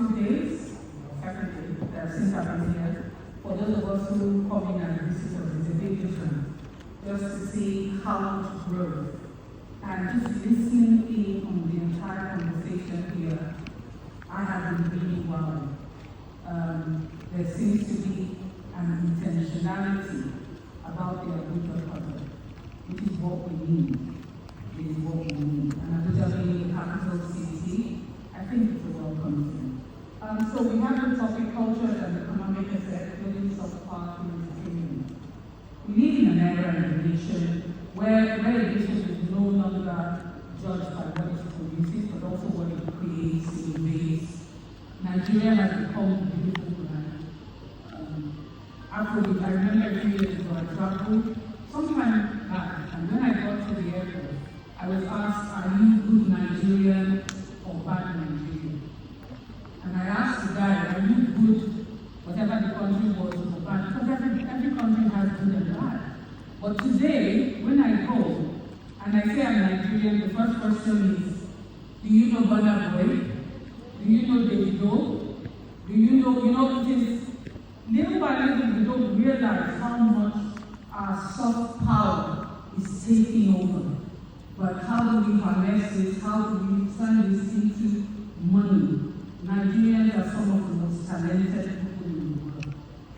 2 days, second day, since I've been here. For those of us who come in as visitors, it's a bit different. Just to see how much growth. And just listening in on the entire conversation here, I have been really wowed. There seems to be an intentionality about the Abuja project, which is what we need. It is what we need. And Abuja being the capital city, I think it's a welcome thing. So we have the topic culture and economic effect, building soft power and entertainment. We live in an era in the nation where education is no longer judged by what it produces, but also what it creates in ways. Nigeria has become a beautiful land. I remember a few years ago I traveled sometime back, and when I got to the airport, I was asked, are you good Nigerian or bad Nigerian? And I asked the guy, are you good, whatever the country was, or bad? Because every country has good and bad. But today, when I go and I say I'm Nigerian, the first question is, do you know Bola? Do you know Davido? Do you know, it is little by little we don't realize how much our soft power is taking over. But how do we harness this? How do we turn this into money? Nigerians are some of the most talented people in the world.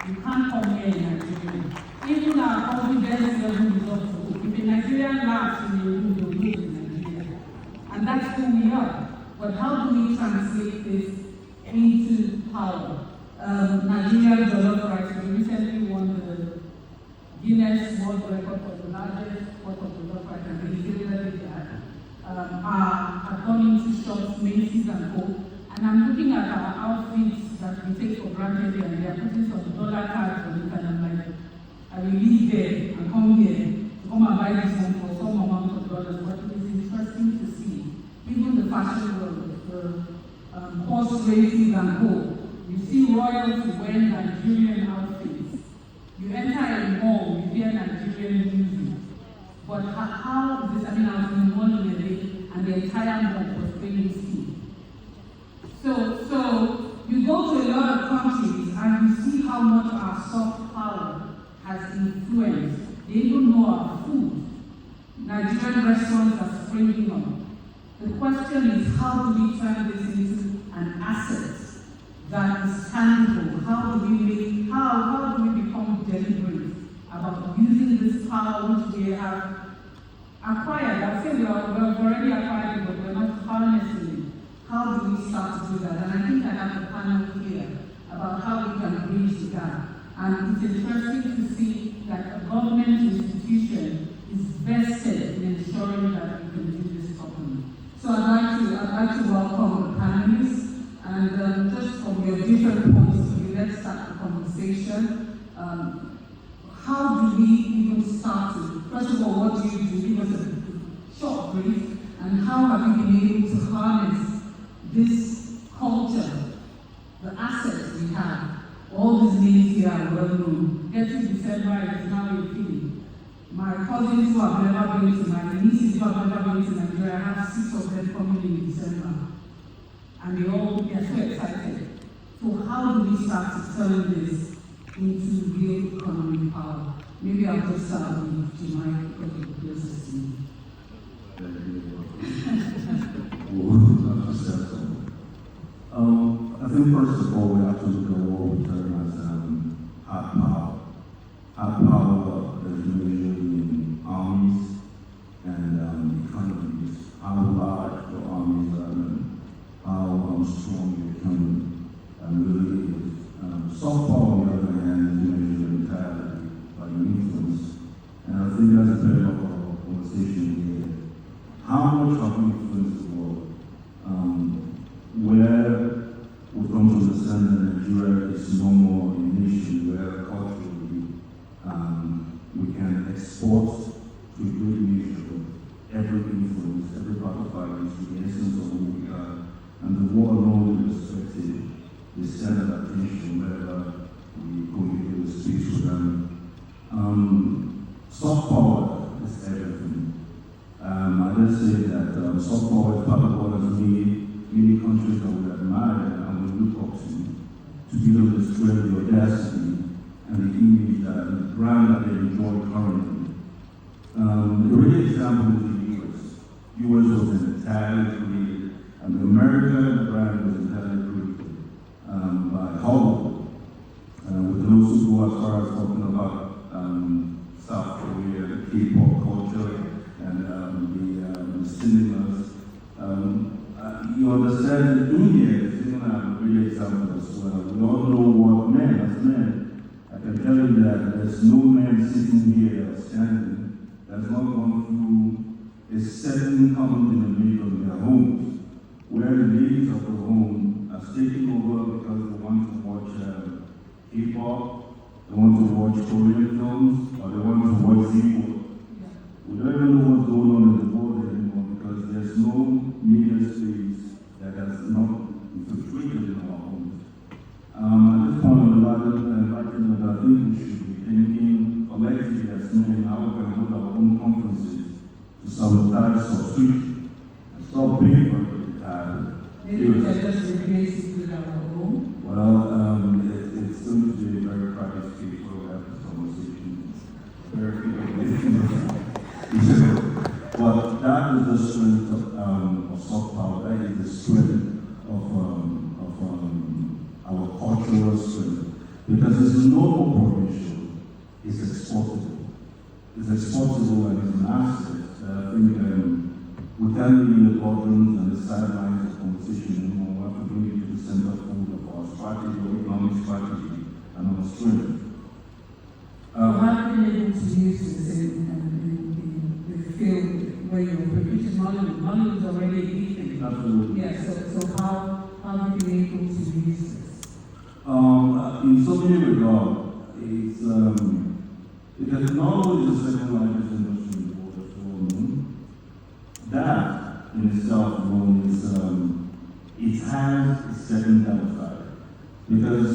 You can't come here in Nigeria. Even our confidence level is up to hope. If a Nigerian laughs in the room, they'll lose in Nigeria. And that's who we are. But how do we translate this into power? Nigeria jollof rice, we recently won the Guinness World Record for the largest pot of jollof rice, and we did that. I've gone into shops, Macy's and Co. And I'm looking at our outfits that we take for granted here, and they are putting some dollar cards on it, and I'm like, I will leave there and come here to come and buy this one for some amount of dollars. But it is interesting to see, even the fashion world, the horse races and Co. You see royalty wearing Nigerian outfits. You enter a mall, you hear Nigerian music. But how is this? I mean, I was in one in a day, and the entire mall was playing ski. So you go to a lot of countries and you see how much our soft power has influenced. They even know our food. Nigerian restaurants are springing up. The question is, how do we turn this into an asset that is tangible? How do we become deliberate about using this power which we have acquired? I say we've already acquired it, but we're not harnessing it. How do we start to do that? And I think I have a panel here about how we can bridge the gap. And it's interesting to see that a government institution is vested in ensuring that we can do this properly. So I'd like to welcome the panelists, and just from your different points of view, let's start the conversation. How do we even start to, first of all, what do you do? Give us a short brief, and how have you been able to harness this culture, the assets we have? All these names here are well known. Getting December is now a thing. My cousins who have never been to my nieces who have never been to Nigeria, I have 6 of them coming in December. And they are so excited. So how do we start to turn this into real economic power? Maybe I'll just start with Jemai, because it's closest to me. I think first of all we have to look at what we term as hard power. Hard power is measured in armies and economies. How large the armies are and how strong the economy really is. Soft power, on the other hand, is measured entirely by influence. And I think that's a very of conversation here. How much of influence the world? Where we've come to understand that Nigeria is no more a nation where culturally we can export to a great measure every influence, every part of our lives, to the essence of who we are. And the war alone is expected the standard attention wherever we communicate with speech with them. Soft power is everything. I just say that soft power is part of what has made many countries that we admire and we look to give them the strength, the audacity, and the image that the brand that they enjoy currently. The real example is the US. US was entirely created, and America, the brand was entirely created by Hollywood. We can also go as far as talking about South Korea, the K-pop culture, and the cinemas. You understand India is even a great example as well. We all know what men, as men, I can tell you that there's no man sitting here or standing that's not gone through a certain common denominator in their homes, where the ladies of the home are taking over because they want to watch K-pop, they want to watch Korean films, or they want to watch sequel. We don't even know what's going on in the world anymore because there's no media space that has not infiltrated in our homes. At this point in the matter, I think we should be thinking collectively as men how we can hold our own conferences to sabotage subscription and stop paying for it. Maybe we can just replace it with our own. Well, it's going to be a very private space where we have this conversation. Very people but that is the strength of soft power. That is the strength of our cultural strength. Because it's no more provincial, it's exportable. It's exportable and it's an asset. I think we can't be in the boardrooms and the sidelines of conversation anymore. We have to bring it to the center of our strategy, our economic strategy, and our strength. You have been able to use this in the field where you're producing Hollywood. Hollywood is already a big thing. Absolutely. Yeah, so how have you been able to use this? In so many regards, it's because not only is the second largest industry in the world, as we all know, that in itself alone is it has a certain downside because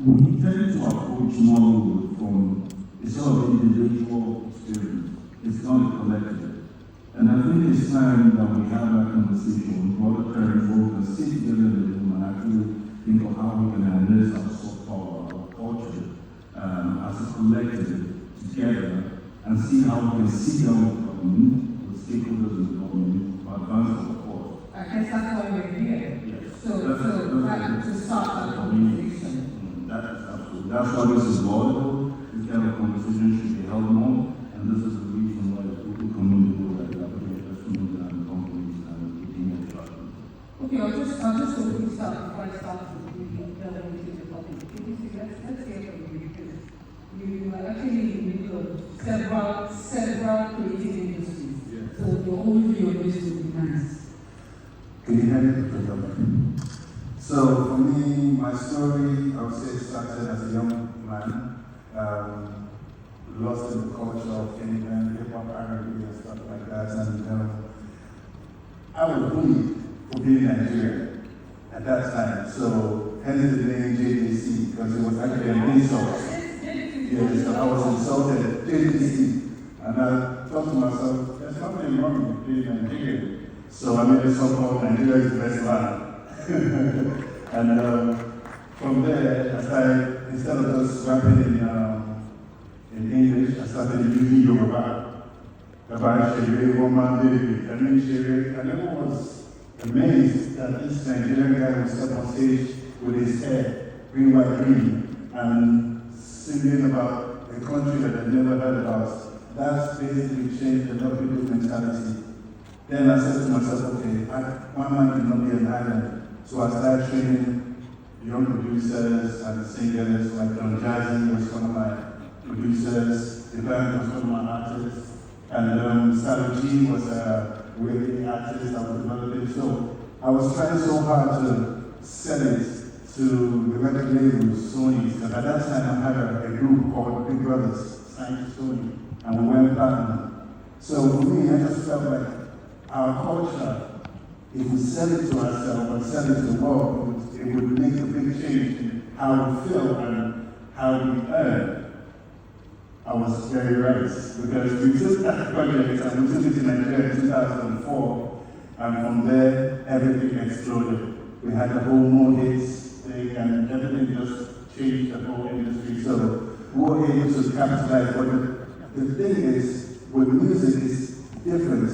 we tend to approach Hollywood from a sort of individual experience. It's not a collective. And I think it's time that we have that conversation, broader parents who can sit together in the room and actually think of how we can harness our soft power, our culture, as a collective together and see how we can sit down with government, with stakeholders in the government, to advance our cause. I guess that's why we're here. Yes. So that to start that conversation. That is absolutely. That's why this is laudable. This kind of conversation should be held more, and this is the reason why the people community will like investment and companies and looking at development. Okay, I'll just quickly start before I start to really delve into the topic. Let's hear from you because you are actually in the middle of several creative industries. Yeah. So your overview of this would be nice. Can you hear me? So for me, my story, I would say, started as a young man, lost in the culture of Kenya, hip-hop, R&B, and stuff like that. And I was bullied for being Nigerian at that time. So hence the name JDC, because it was actually an insult. Yes, so I was insulted, JDC. And I thought to myself, there's nothing wrong with being Nigerian. So I made a song called Nigeria is the Best Land. And from there, I started, instead of just rapping in English, I started using Yoruba. About Shere, woman, baby, and then Shere. And then I was amazed that this Nigerian guy would step on stage with his hair, green, white, green, and singing about a country that I'd never heard about. That's basically changed a lot of people's mentality. Then I said to myself, okay, one man cannot be an island. So I started training young producers and singers, like John Jazzy was one of my producers, the band was one of my artists, and Salo G was a really artist I was developing. So I was trying so hard to sell it to the record labels, Sony, because at that time I had a group called Big Brothers, signed to Sony, and we went platinum. So for me, I just felt like our culture, if we sell it to ourselves and sell it to the world, it would make a big change in how we feel and how we earn. I was very right, because we took that project and we took it to Nigeria in 2004, and from there, everything exploded. We had the whole more hits, thing and everything just changed the whole industry. So we were able to capitalize. But the thing is, with music, it's different.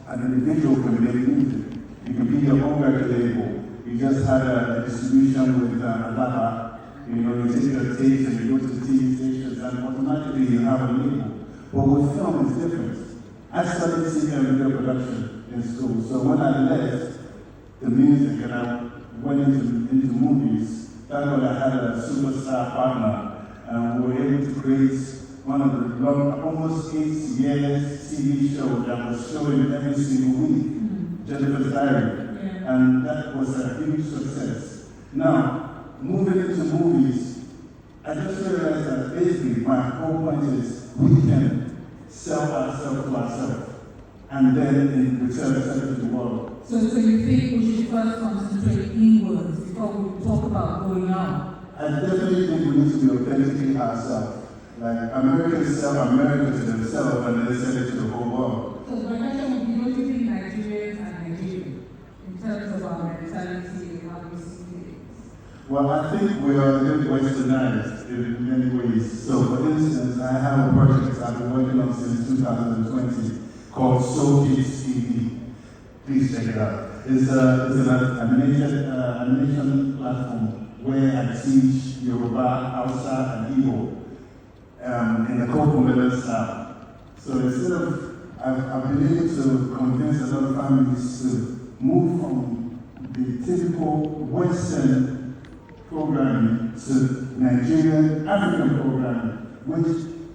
An individual can make music. You can be your own record label. You just had a distribution with Agatha. You know, you take your tapes and you go to the TV stations and automatically you have a label. But with film, it's different. I studied senior video production in school. So when I left the music and I went into movies, thank God I had a superstar partner, and we were able to create one of the almost 8 years TV show that was showing every single week, Jennifer's Diary, and that was a huge success. Now, moving into movies, I just realized that basically my whole point is we can sell ourselves to ourselves, and then in return sell it to the world. So you think we should first concentrate inwards before we talk about going out? I definitely think we need to be authentically ourselves. Like Americans sell America to themselves and then sell it to the whole world. So my question would be, what do you think Nigerians are Nigerian in terms of our mentality and how we see things? Well, I think we are a little westernized in many ways. So for instance, I have a project I've been working on since 2020 called Soul Kids TV. Please check it out. It's an animation platform where I teach Yoruba, Hausa, and Igbo in the Coco style. So instead of, I've been able to convince a lot of families to move from the typical Western programming to Nigerian, African programming, which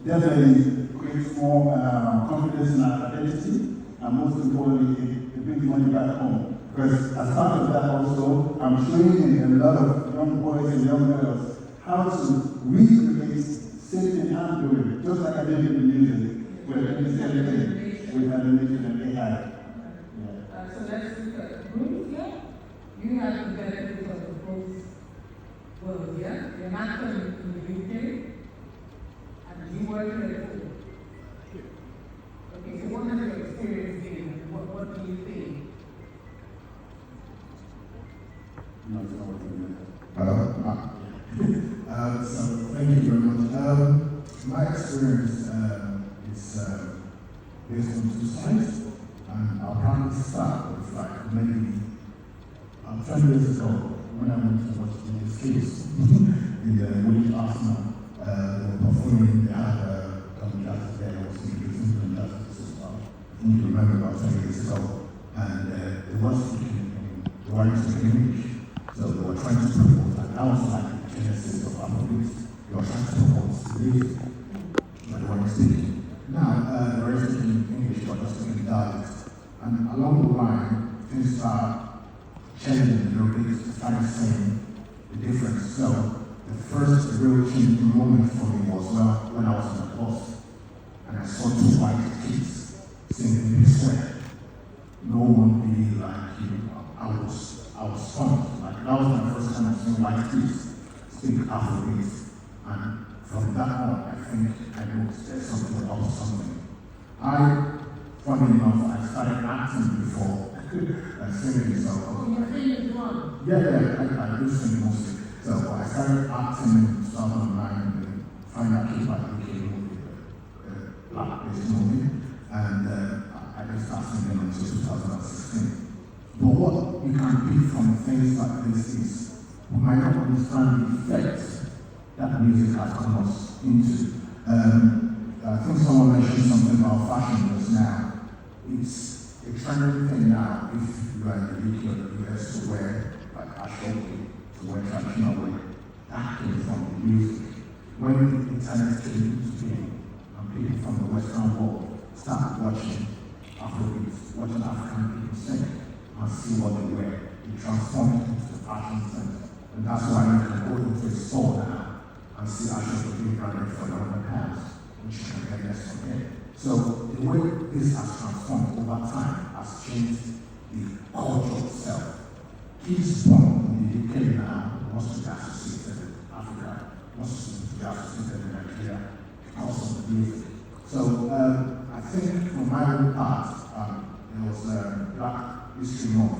definitely creates more confidence in our identity, and most importantly, it brings money back home. Because as part of that also, I'm training a lot of young boys and young girls how to recreate same thing I'm doing, just like I did in the music, we're doing the same thing with animation and AI. So let's look at Bruce, yeah? You have the benefit of both worlds, yeah? You're an actor in the UK, and you work in the pool. Okay, so what has your experience been, and what do you think? So thank you very much. My experience is based on 2 sides, and I'll probably start with like maybe 10 years ago when I went to watch the Escapes in the Woodland Arsenal. They were performing, they had Tom Justice there, was introducing Tom Justice as well. I think you remember about 10 years ago, and they were speaking they weren't speaking English, so they were trying to promote, and that was like the genesis of Afrobeats. They were trying to promote the music, but they weren't speaking. Now, they were speaking English, but just speaking dialects. And along the line, things start changing a little bit, started saying the difference. So, the first real changing moment for me was when I was in the bus, and I saw 2 white kids singing this way. No one really like you. I was stunned. Like, that was my first time I've seen white kids speak Afrobeats. And from that on, I think I know there's something about something. Funny enough, I started acting before singing. So You're singing one? I do sing mostly. So I started acting in 2009 and then finally I came back to UK movie, black-based movie, and I didn't start singing until 2016. But what you can pick from things like this is we might not understand the effects that music has come us into. I think someone mentioned something about fashion just now. It's a trending thing now if you are in the UK or the US to wear like ashwoki, to wear traditional wear. That came from the music. When the internet came into being and people from the Western world started watching Afrobeats, watching African people sing and see what they wear, it transformed into the fashion sense. And that's why you can go into a store now and see ashwoki branded for your own house, which you can get less from here. So the way this has transformed over time has changed the culture itself. Kids born in the UK now wants to be associated with Africa, wants to be associated with Nigeria because of the music. So I think for my own part, there was Black History Month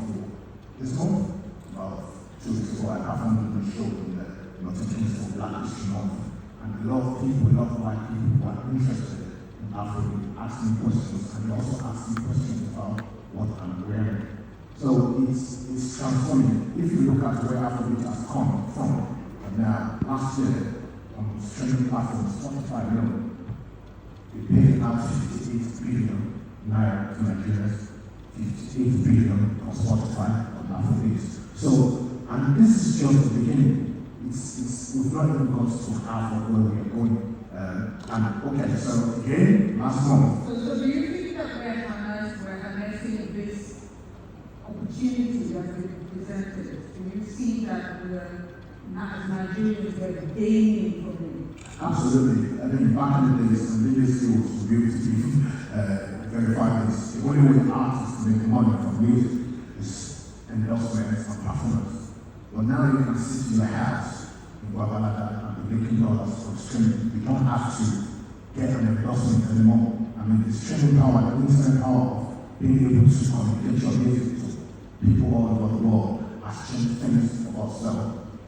this month, about 2 weeks ago, I performed on a show in the Nottingham for Black History Month. And a lot of people, a lot of white people who are interested in Afrobeat ask me questions, and they also ask me questions about what I'm wearing. So it's transforming. If you look at where Afrobeat has come from, and now last year on streaming platforms, Spotify alone, we paid out 58 billion naira to Nigerians, 58 billion on Spotify on Afrobeat. So, and this is just the beginning. We've not even got to half of where we are going. And okay, so again, last month. So do you think that we're harnessing this opportunity that we presented? Do you see that as Nigerians we're gaining from it? Absolutely. I mean, back in the days, when video skills would be able to verify this, the only way artists make money from music is endorsements and performance. But now you can sit in your house in Guadalajara and be making dollars from streaming. You don't have to get an endorsement anymore. I mean, the streaming power, the internet power of being able to communicate your music to people all over the world has changed things for us.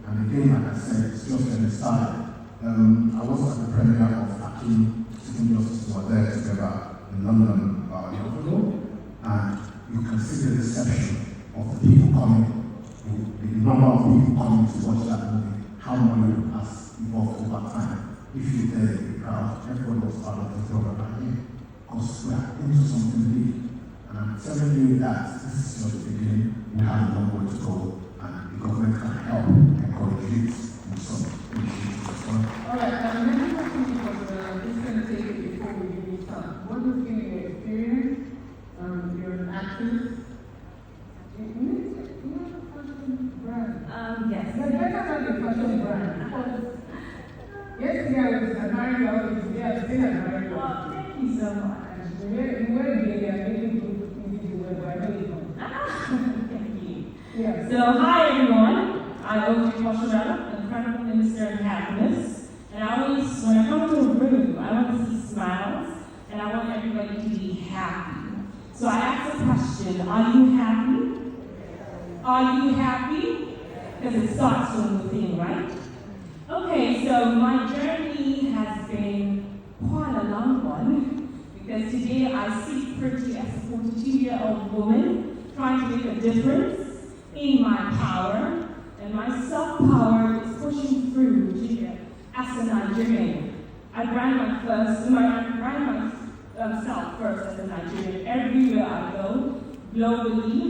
And again, like I said, it's just an aside. I was at the premiere of Hakim Sitting Justice were there together in London about a year ago, and you can see the reception of the people coming. The number of people coming to watch that movie, how money has evolved over time. If you're there, you'll be proud. Everyone was part of the program right here. Because we are into something big. And I'm telling you that this is just the beginning. We have a long way to go. And the government can help encourage youth in some initiatives as well. All right, next question because this is going to take it before we really start. What has been your experience? You're an actress. Yes. But better not the fashion brand. Yesterday I was admiring your outfit, today I'm still admiring your outfit. Thank you so much. You wear it daily, I really good easy to wear, but I know you don't. Thank you. Yeah. So, hi everyone. I'm Agatha, the Prime Minister of Happiness. And I always, when I come to a room, I want to see smiles, and I want everybody to be happy. So I asked the question, are you happy? Are you happy? Because it starts from within, right? Okay, so my journey has been quite a long one, because today I sit pretty as a 42-year-old woman trying to make a difference in my power, and my self-power is pushing through as a Nigerian. I brand myself first as a Nigerian. Everywhere I go, globally,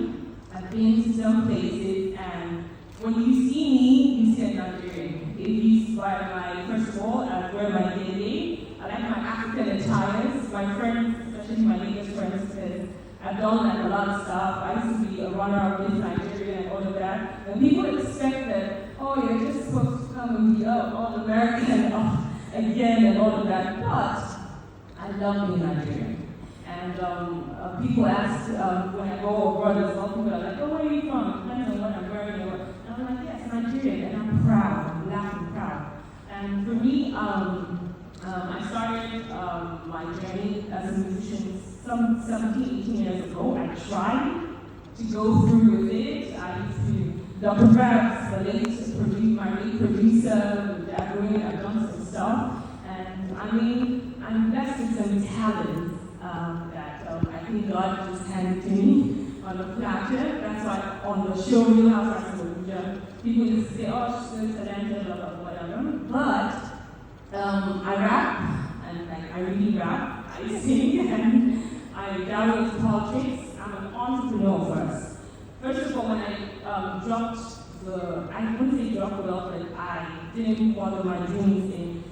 I've been to some places, and when you see me, you see a Nigerian. If you by first of all, I wear my day. I like my African attires. My friends, especially my latest friends, because I've done like a lot of stuff. I used to be a runner with Nigeria and all of that. And people expect that, oh, you're just supposed to come and be all American again and all of that. But I love being Nigerian. And people ask when I go abroad as well, people are like, oh, where are you from? Depends on what I'm wearing. And I'm like, yes, Nigerian, and I'm proud. I'm black and proud. And for me, I started my journey as a musician some 17, 18 years ago. I tried to go through with it. I used to, Dr. Raps, the my late producer, with Agri, I've done some stuff. And I mean, I'm blessed with some talents that I think God just handed to me on a platter. That's why on the show, Real Housewives of Abuja, people just say, oh, she's so talented, whatever. But I rap, and like I really rap. I sing, and I dabble in politics. I'm an entrepreneur first. First of all, when I dropped I wouldn't say drop it off, but I didn't follow my dreams in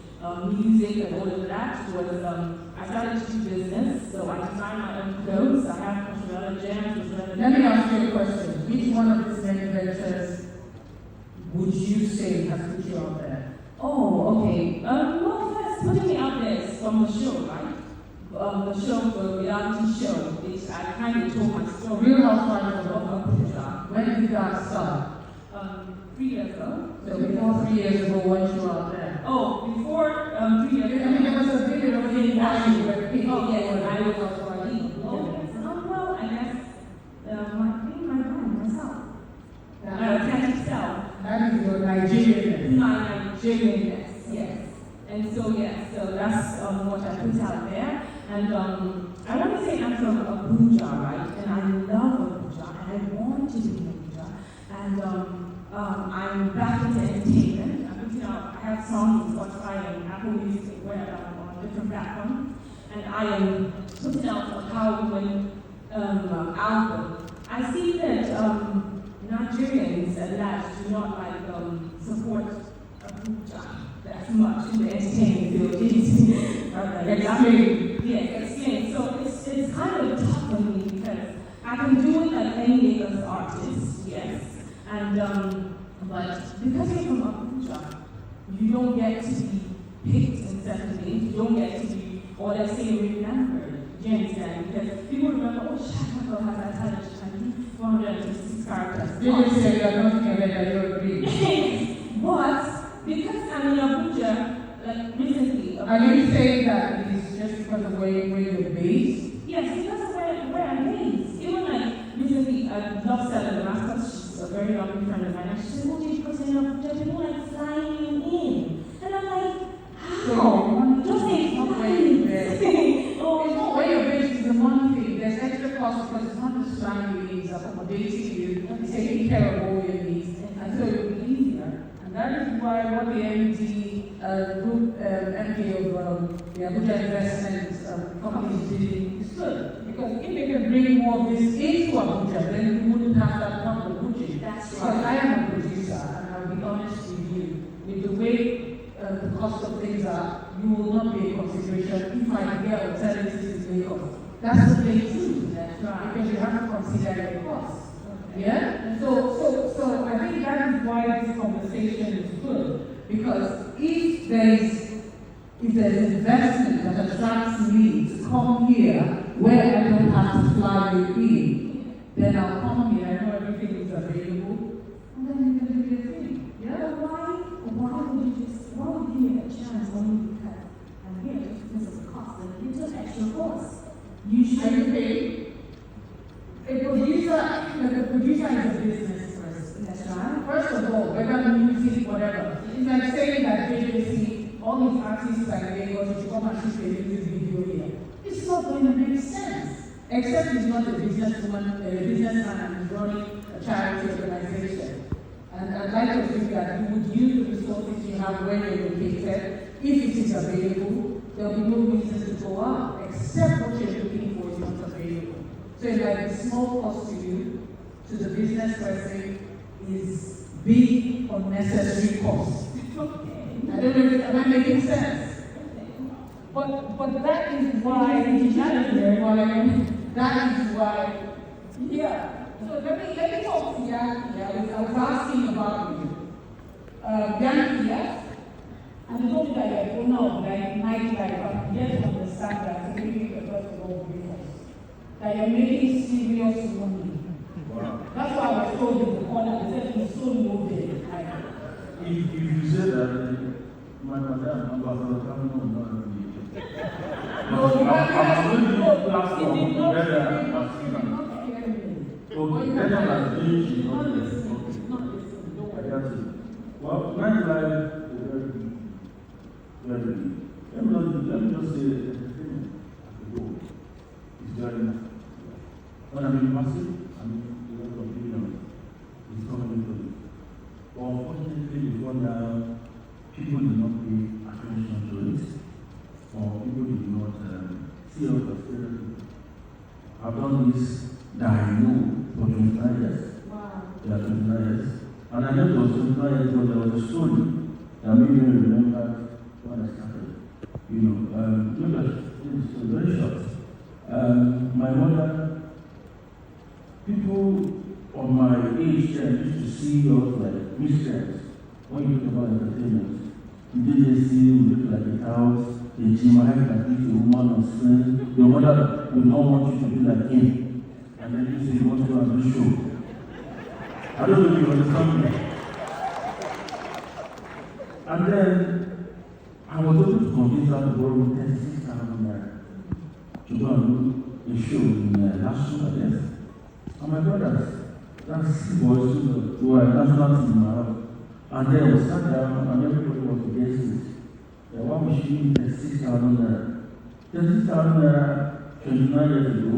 music and all of that. Was I started to do business, so I designed my own clothes. I have Australia gems. Let me ask you a question. Which one of these many ventures would you say has put you out there? Oh, okay. Well, first, putting me out there is from the show, right? The show, the reality show, which I kind of told my story. Real Housewives of Abuja. When did that start? 3 years ago. So before 3 years ago, once you were out there? Oh, before 3 years ago. I mean, there was a video of you watching where people Oh, yes, I was also Oh, yes. Well, I guess my brand, myself. Yeah. Authentic self. Nigerianness, yes. And so, yes, so that's what I put out there. And I want to say I'm from Abuja, right? And I love Abuja, and I want to be in Abuja. And I'm back into entertainment. I'm putting out, I have songs on Spotify and Apple Music, wherever I'm on different platforms. And I am putting out a Power Woman album. I see that Nigerians at large do not support Abuja that much in the entertainment field. Explain. Yes, explain. So it's kind of tough on me because I can do it like any Lagos artist, yes. And but because you're from Abuja, you don't get to be picked in certain things. You don't get to be, or let's say, remembered. Do you understand? Because people remember, oh, Shaka has that talent, and 426 characters. You just say you're not together, that you agree. But because I'm in Abuja, like recently. Are you saying that it is just because of where you're based? Yes, because of where I'm based. Even like recently, Love Stella Damascus, she's a very lovely friend of mine, and she said, what did you put in Abuja? People like flying you in. And I'm like, how? Just say flying. Oh, where you're based is the one thing. There's extra cost because it's not just flying you in, it's accommodating you, it's taking care of all your needs, and so it will be easier. And that is why what the group MD of the Abuja investment companies did is good. Because if they can bring more of this into Abuja, then we wouldn't have that problem of Abuja. That's because right. I am a producer, and I'll be honest with you, with the way the cost of things are, you will not be a consideration if I get alternatives in Lagos. That's the thing too. That's right. Because you have to consider the cost. Yeah? And so I think that is why this conversation is good. Because if there's investment that attracts me to come here where I don't have to fly you in, then I'll come here, I know everything is available, and then you can do your thing. Yeah? Why would you give me a chance only because I'm here just because of the cost? And it's an extra cost. You should pay. A producer is a business person. That's right. First of all, whether music, whatever. It's like saying that JJC, all these artists like Lagos should come and shoot a music video here. It's not going to make sense. Except he's not a businessman and he's running a charity organization. And I'd like to think that you would use the resources you have where you're located. If it is available, there'll be no reason to go out, except what you're looking for is not available. So it might be small cost to you, to the business person is big unnecessary cost. Okay. I don't know if am I making sense. But that is why yeah. So let me talk to Garki. I was asking about you. Garki, yes? And I told you that you're owner of nightlife, but yet to understand that maybe first of all business. That you're making serious money. Wow. That's why I was told in the corner, I said he's so loaded. If you say that, my madam, I'm going to come on, not well, nightlife is very deep. Let me just say entertainment as a whole is very enough. When I mean massive, I mean a lot of billions is coming into it. But unfortunately, before now, people do not pay attention to it, or people do not see out the seriously. I've done this that I know for 25 years. Wow. Yeah, 25 years. And I know it was 25 years ago, there was a story that made me remember when I started. You know, it's very short. My mother, people of my age then used to see us like miscreants when you talk about entertainment. You didn't see you look like a house, a gym, I had a woman on screen. Your mother would not want you to be like him. And then you say you want to go and do show. I don't know if you understand me. And then I was able to convince her to borrow 36,000 naira to go and do a show in last year, I guess. And my brothers, that's boys who are national team in my house. And then we sat down and everybody was against it. Why was she 6,000 naira? 6,000 naira 29 years ago.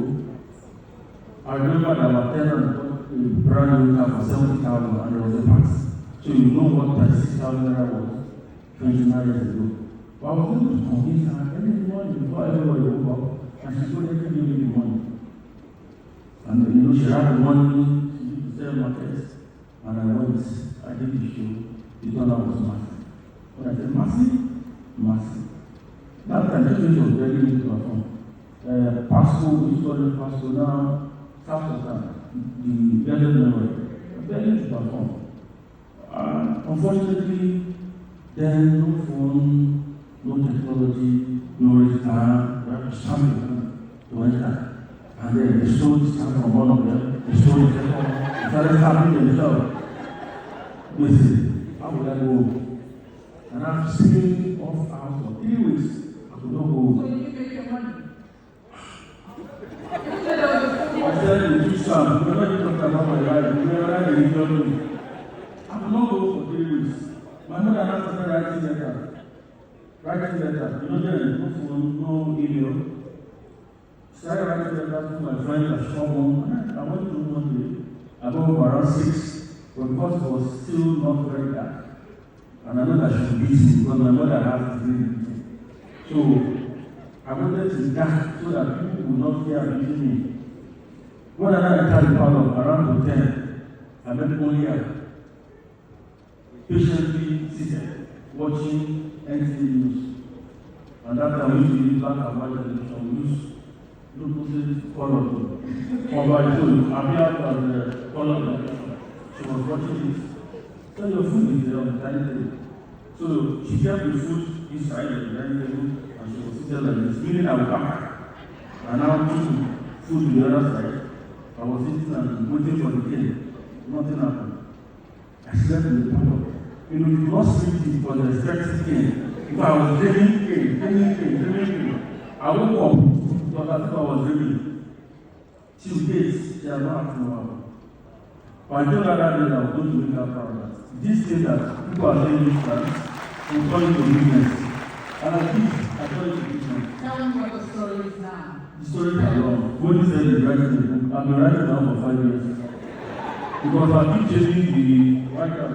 I remember that our tenant bought a brand new car for 70,000 and there was a tax. So you know what 36,000 naira was 29 years ago. But I was able to convince her any money before everybody woke up, and she told everybody give me the money. And you know, she had the money, she did the sell markets, and I went, I did the show, the dollar was massive. When I said massive, massive. That time, just was very easy to perform. Pasco, we studied Pasco now, South Africa, the Belgian memory, very easy to perform. Unfortunately, then no phone, no technology, no return, we have to stamp to enter. And then the stories come from one of them, the stories come from, they started stabbing themselves. Listen, how would I go? And I'm staying off house for 3 weeks. I could not go. So you make your money? I said, you do some. We're not even talking about my life. We're not even talking. I could not go for 3 weeks. My mother has started writing letter. You know, there is no phone, no email. Started writing letters to my friends at Shopon. I went to one day. I got home around 6, but because it was still not very dark. And I know that she was busy because my mother has to do it. So I wanted to dark so that people would not fear meeting me. When I entered the parlor around 10, I met only her, patiently seated, watching NTV news. And that time we used to use black and white television. We used to color. Although I told you, Amata was the color television. She was watching it. So your food is there on the dining table. So she kept the food inside the dining table and she was sitting like this, meaning I would come back. And now took food to the other side. I was sitting and waiting for the king. Nothing happened. I slept in the parlor. You know, you lost sleep for the expected king. If I was dreaming, I woke up because I thought I was dreaming. 2 days, she had not acted well. But I told her that day that I was going to make her proud. This thing that people are saying this time will turn into business. And I turn it to business. Tell me what the story is now. The story is long. When he said he's writing a book, I've been writing now for 5 years. Because I keep chasing the writer.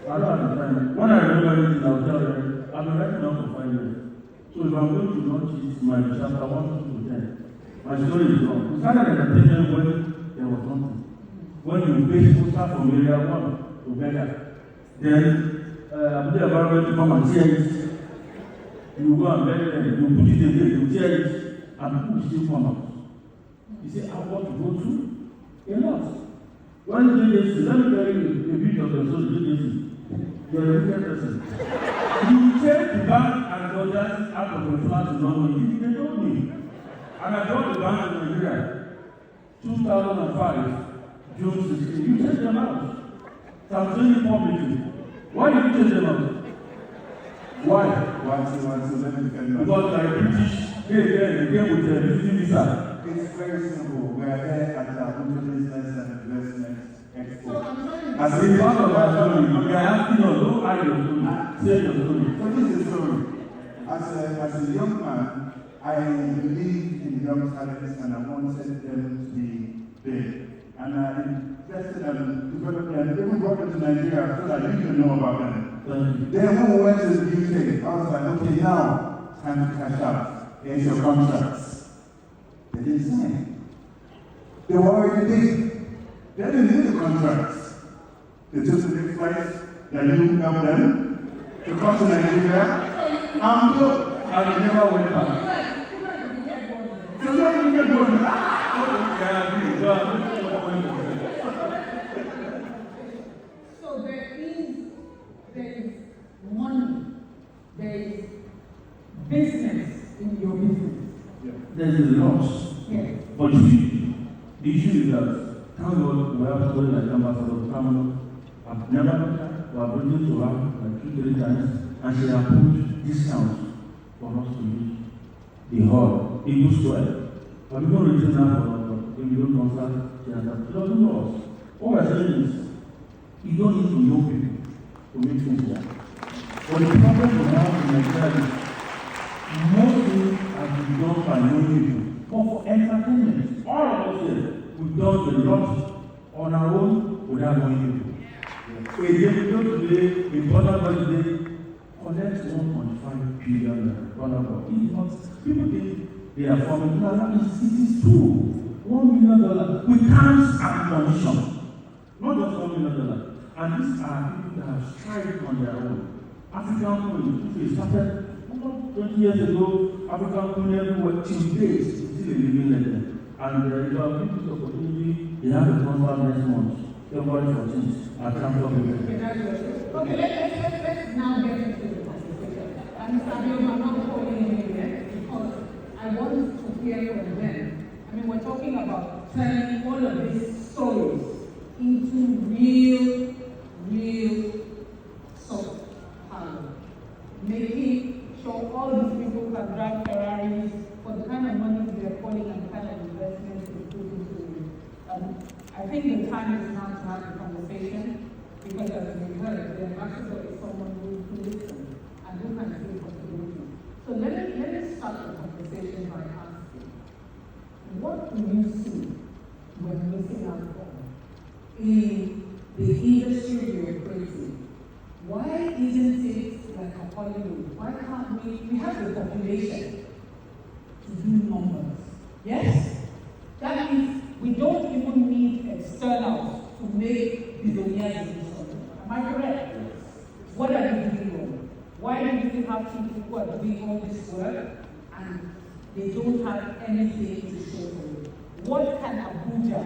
I don't have the time. When I remember anything, I'll tell you, I've been writing now for 5 years. So if I'm going to launch it, my chapter 1 to 10, my story is long. We started entertainment when there was nothing. When you pay people start from area 1 to better. Then, Abuja environment to come and tear it. You go and bury them, you put it away, you tear it, and people will still come out. You say, I want to go through a lot. When JJC, let me tell you a bit of the story, JJC. You're a wicked person. You take the bank and Dodgers out of the flat to London. They told me. And I brought the bank to Nigeria. 2005, June 16. You take them out. So I'm saying it publicly. Why did you take them out? Why? Let me tell you. Because like British, they came with a visiting visa. It's very simple. We are here at the Abuja Business and Investment Expo. As a part of our story, you are asking us, don't hide your story. Say your story. So this is the story. As a young man, I believed in young talents and I wanted them to be big. And I invested and developed them, even brought them to Nigeria so that you can know about them. Then when we went to the UK, I was like, okay, now time to cash out. Here's your contracts. They didn't sign. They were already big. They didn't need the contracts. They took the big flights that you helped them to come to Nigeria. I'm good. And they never went back. So now you get going. So there is money, there is business in your business. Yeah. There is a loss. Yes. But the issue is that, thank God, we have somebody like Ambassador Kamala. I've never met her, we have been to her like 2-3 times, and she has put discounts for us to use the hall, Eagle Square. But we don't retain that for when you don't concert, she doesn't know us. What we're saying is, you don't need to know people. to make things work. But the problem we have in Nigeria is most things have been done by known people. But for entertainment, all of us here, we've done a lot on our own without knowing people. So again, we go today, in Bola today, collect 1.5 billion dollars. People think they are forming, it is true. $1 million. We terms and conditions. Not just $1 million. And these are people that have strived on their own. African community started 20 years ago. African community were till date still a living legend. And if you have people opportunity, they have a concert next month. February 14th at Campbell. Okay, let's now get into the conversation. And Samuel, I'm not calling you yet because I want to hear from them. I mean, we're talking about turning all of these stories into real soft power. Making sure all these people can drive Ferraris for the kind of money they're calling and the kind of investments they put into it. I think the time is now to have the conversation because, as we heard, the ambassador is someone who listens and who can take possibilities. So let me start the conversation by asking, what do you see when missing out on in the industry you're creating? Why isn't it like a Hollywood? Why can't we have the population to do numbers? Yes? That means we don't even need externals to make billionaires in this country. Am I correct? What are we doing wrong? Why do we have people who are doing all this work and they don't have anything to show for it? What can Abuja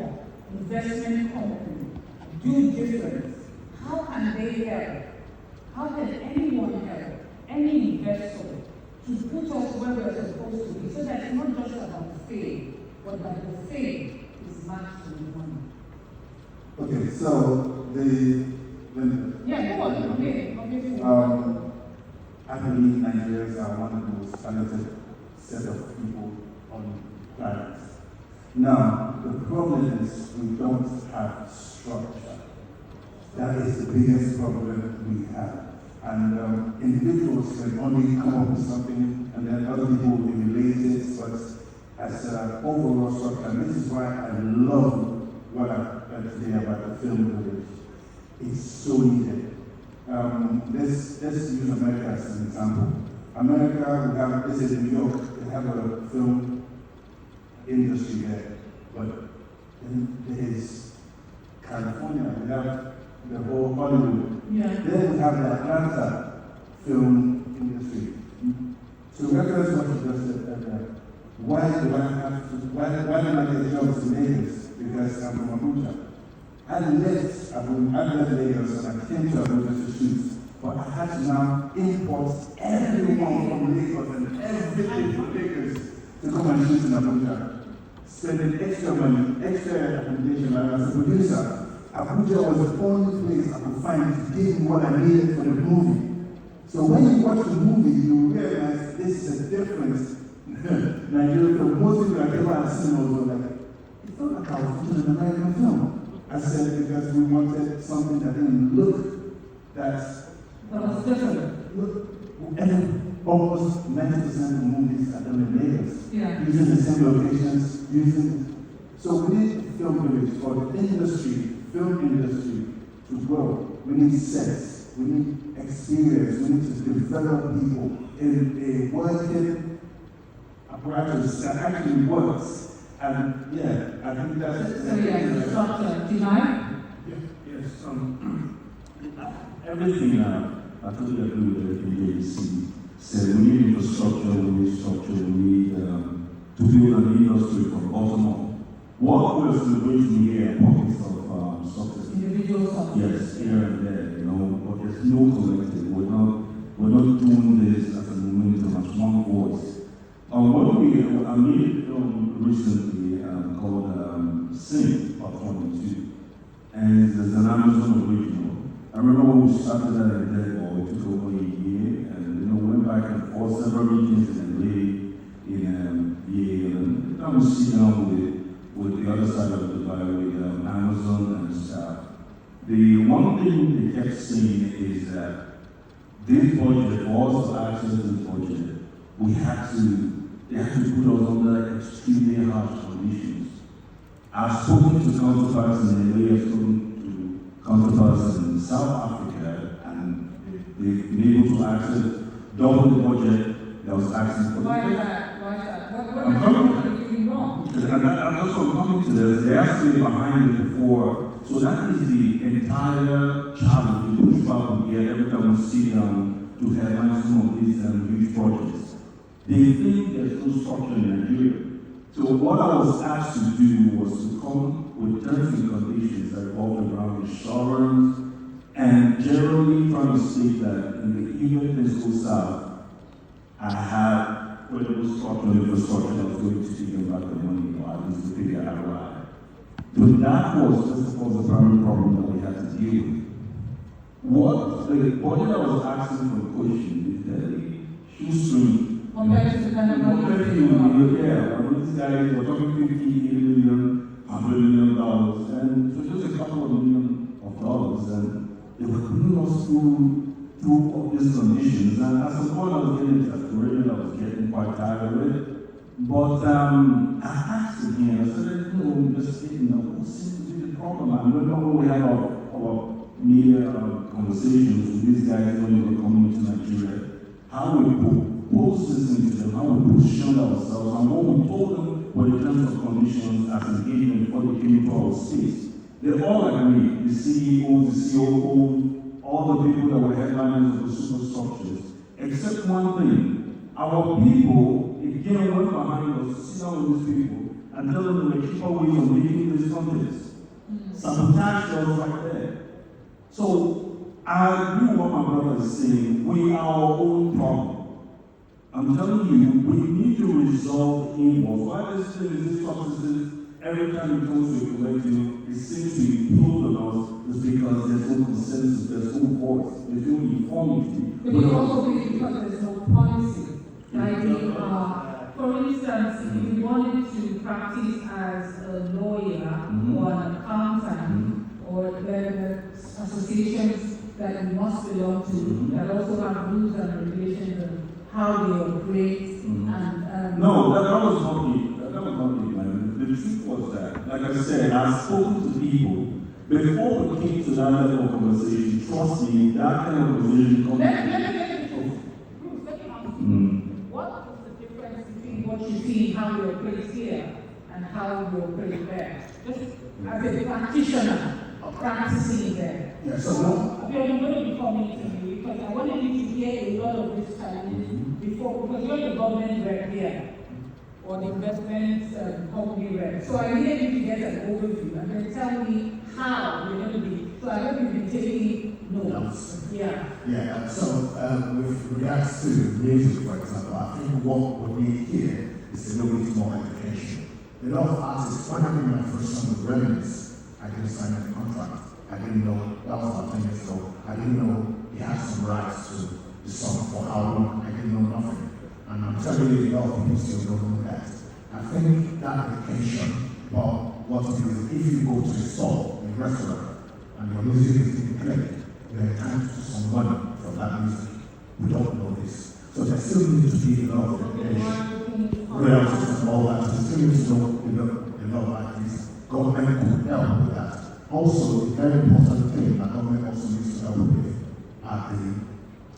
investment company do different? How can they help? How can anyone help, any investor, to put us where we're supposed to be so that it's not just about fame, but that the fame is matched with money? Okay, so Yeah, go on, okay. I believe Nigerians are one of the most talented set of people on the planet. Now, the problem is we don't have structure. That is the biggest problem we have. And individuals can only come up with something and then other people will emulate it, but as an overall structure, and this is why I love what I've heard today about the film village. It's so needed. Let's use America as an example. America, we have, this is New York, they have a film industry there, but then there is California, we have the whole Hollywood. Yeah. Then we have the Atlanta film industry. So reference what you just said, why do I have to, why do I get jobs in Lagos? Because I'm from Abuja. I left Lagos and I came to Abuja to shoot, but I had to now import everyone from Lagos and everything from Lagos to come and shoot in Abuja. Spending extra money, extra accommodation, and as a producer, Abuja was the only place I could find to give me what I needed for the movie. So when you watch the movie, you realize this is a difference. Nigeria film, most people I've ever seen was like, it felt like I was watching an American film. I said because we wanted something that didn't look that was different. And almost 90% of the movies are done in Lagos. Yeah. Using the same locations, so we need a film village for the industry, film industry to grow. We need sets, we need experience, we need to develop people in a working apparatus that actually works. And yeah, I think that's it. So yeah, structure. Deny? Yes, everything I totally agree with everything you said. We need infrastructure, we need structure, we need to build an industry from bottom up. What we're celebrating here, pockets of success. Individual success. Yes, here and there, but there's no collective. We're not doing this as a momentum, as one voice. I made a film recently called Sing, Part 1 and 2. And there's an Amazon original. I remember when we started that in Deadball, it took over a year, and we went back and forth several meetings in LA, in Yale, and I was sitting down with the other side of the Dubai with Amazon and staff. The one thing they kept saying is that this budget, for us to access this budget, they had to put us under extremely harsh conditions. I've spoken to counterparts in the area, spoken to counterparts in South Africa, and they've been able to access double the budget that was accessed for Why the is that? Why is that? What I'm coming. are you doing wrong? I'm also coming to this. They have to be behind it before. So that is the entire challenge. We push back on here every time we sit down to headline some of these huge projects. They think there's no structure in Nigeria. So what I was asked to do was to come with terms and conditions that revolve around insurance and generally trying to state that in the event things go south, I have credible structural infrastructure that was going to give them back the money, or at least to figure out why. But that was, first of all, the primary problem that we had to deal with. What the budget I was asking for the question is that the shoestring. Compared to the kind of money Compared you to, yeah, I mean, these guys were talking $50 million, $100 million, and so just a couple of million of dollars, and they were putting us through all these conditions. And at some point I was getting exasperated, I was getting quite tired of it. But I asked again, I said, just what seems to be the problem? And when we have our media conversations with these guys when they were coming to Nigeria, how we propose listening to them, how we position ourselves, and what we told them were the terms of conditions as engagement before they came into our space. They all agreed, the CEO, the COO, all the people that were headliners of the superstructures, except one thing. Our people, again, went behind us to sit down with these people and tell them there were cheaper ways of making this contest. Sabotage was right there. So, I agree with what my brother is saying. We are our own problem. I'm telling you, we need to resolve inwards. Why this thing is this process every time it comes to a collective, it seems to implode on us is because there's no consensus, there's no voice, there's no uniformity. But it also be because there's no policy. Like, for instance, if you wanted to practice as a lawyer or an accountant or the associations that you must belong to that also have rules and regulations of how they operate and no, that was not the plan. The truth was that, like I said, I've spoken to people before we came to that level of conversation. Trust me, that kind of conversation let me ask you, what is the difference between what you see, how you operate here, and how you operate there? Just as a practitioner practicing there. Yeah, so I'm going to be coming to you because I wanted you to hear a lot of this challenges before, because you're the government rep here, or the investment company rep. So I needed you to get an overview and then tell me how you're going to be. So I hope you've been taking notes. Yeah. yeah, so with regards to music, for example, I think what we need here is a little bit more education. A lot of artists, when I did my first song with Remnants, I didn't sign a contract. I didn't know, that was about 10 years ago. I didn't know he had some rights to the song for how long. I didn't know nothing. And I'm telling you, a lot of people still don't know that. I think that education, well, what to do is if you go to a store, a restaurant, and your music is being played, you're entitled to some money for that music. We don't know this. So there still needs to be a lot of education. Royalties and all that. We still need to know a lot like this. Government could help with that. Also, a very important thing that government also needs to help with are the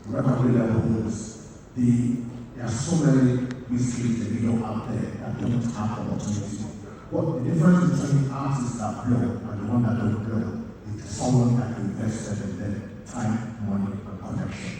record level holders. There are so many whiskies that you know out there that don't have opportunity. What the difference between artists that blow and the one that don't blow is someone that invested in their time, money, and connection.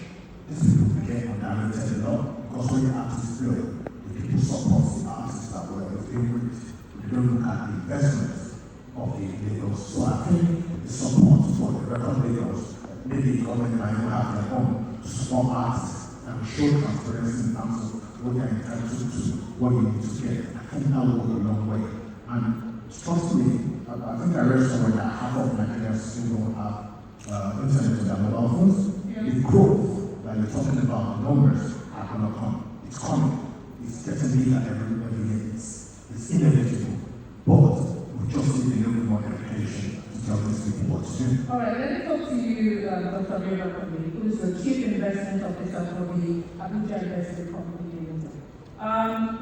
These people get underrated a lot because when the artists blow, the people support the artists that were favorite. They don't look at the investments of the labels. So I think the support for the record labels, maybe the government might not have their own to support artists and show transparency in terms of what they're entitled to, what you need to get. I think that will go a long way. And trust me, I think I read somewhere that half of Nigerians still don't have internet in their mobile phones. The growth that you're talking about, the numbers are going to come. It's coming. It's getting bigger every year. It's inevitable. But we just need a little bit more education to tell these people what to do. question. All right, let me talk to you, Dr. Herbert, who is the Chief Investment Officer for the Abuja Investment Company Limited.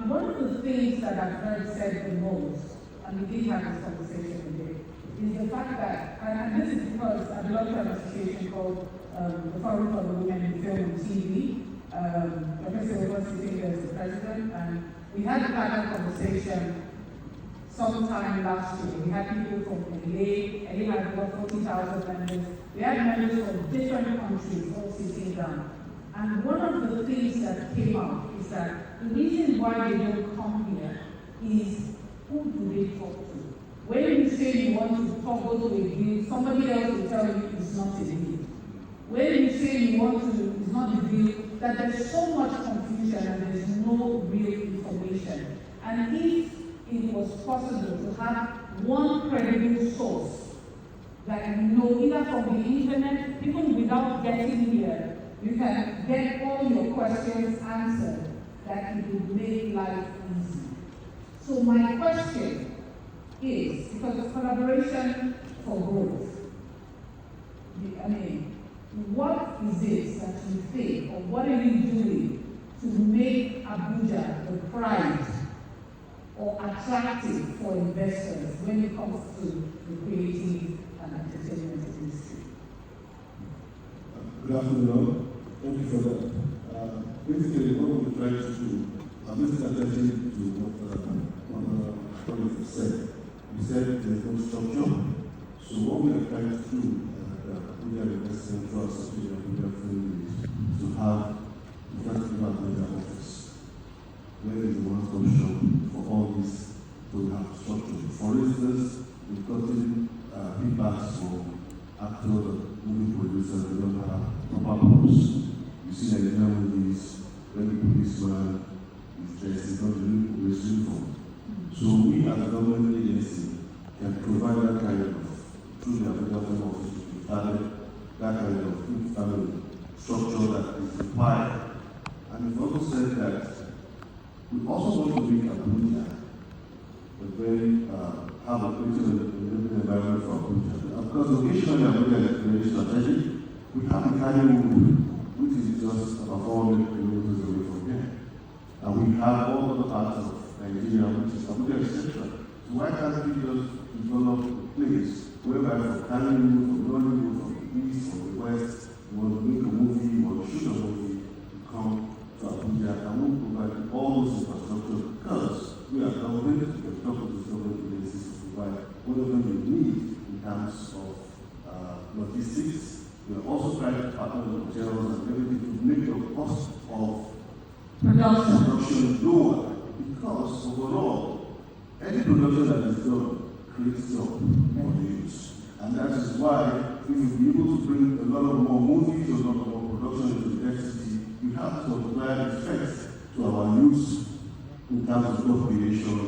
One of the things that I've heard said the most, and we did have this conversation today, is the fact that, and this is because I belong to an association called the Forum for the Women in Film and TV. Professor was sitting there as the president, and we had a panel conversation sometime last year. We had people from LA had about 40,000 members. We had members from different countries all sitting down. And one of the things that came out is that the reason why they don't come here is who do they talk to? When you say you want to talk to a deal, somebody else will tell you it's not a deal. When you say you want to, it's not a deal, that there's so much confusion and there's no real information. And if it was possible to have one credible source that you know, either from the internet, even without getting here, you can get all your questions answered, that it would make life easy. So my question is, because of collaboration for growth, what is it that you think, or what are you doing to make Abuja the pride or attractive for investors when it comes to the creative and entertainment industry? Good afternoon. Thank you for that. Basically, what we're trying to do, I'm listening attention to what one colleague said. He said there's no structure. So what we are trying to do Abuja Investment Trust to Abuja Film is to have the first Abuja office, where is the one-stop shop for all this to have structure. For instance, we've gotten feedbacks from actors and movie producers who don't have proper props. You see Nigerian movies, when the policeman is dressed, it's not really police uniform. So we as a government agency can provide that kind of, through the Abuja Film Office, that kind of family structure that is required. And we've also said that we also want to make Abuja a very, have a creative environment for Abuja. Of course, location in Abuja is very strategic. We have a Kanye which is just about 400 kilometers away from here. And we have all other parts of Nigeria, which is Abuja etc. So why can't we just develop a place whereby from Kanye, from Nollywood, from the east, from the west, we want to make a movie, we want to shoot a movie, we come to Abuja and we provide all those infrastructure because we are government, we can talk to the government agencies to provide whatever they need in terms of logistics. We are also trying to partner with hotels and everything to make the cost of production lower because overall, any production that is done creates job for the youth. And that is why we will be able to bring a lot of more movies, a lot more production into the city. We have to apply effect to our youth in terms of job creation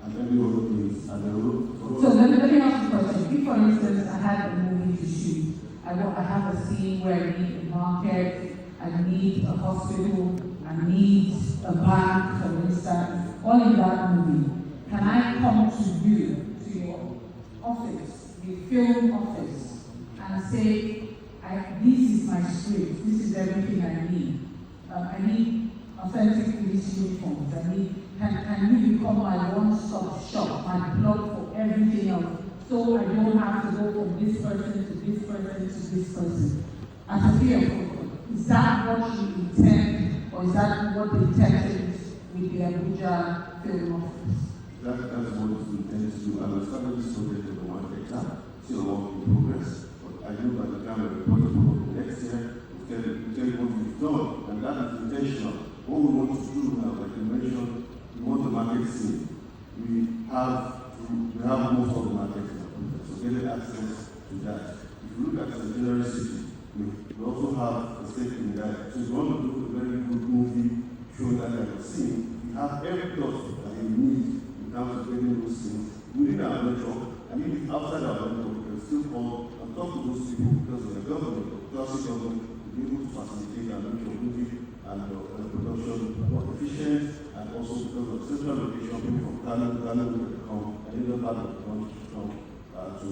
and every other things. So let me ask you a question. If, for instance, I had a movie to shoot, I have a scene where I need a market, I need a hospital, I need a bank, for instance, all in that movie. Can I come to you, to your office, the film office, and say, this is my script, this is everything I need. I need authentic police uniforms. Can you become my one-stop shop, my plug for everything else? So I don't have to go from this person to this person to this person. As a film, is that what you intend, or is that what the intention is with the Abuja Film Office? That's what we intend to do. I will start this project in the one hectare, still a work in progress. But I know that the time we report the next year, we tell you what we've done, and that is intentional. What we want to do now, like you mentioned, we want the market scene. We have most of the market. So getting access to that. If you look at the general city, we also have a stake in that. So if you want to do a very good movie showing that kind of scene, we have every dot that you need in terms of getting those scenes within our network, and even outside our network, we can still call and talk to those people because the government, the classic government, will be able to facilitate and make your movie and production more efficient, and also because of central location, people from Ghana will come, and even part of the country to come to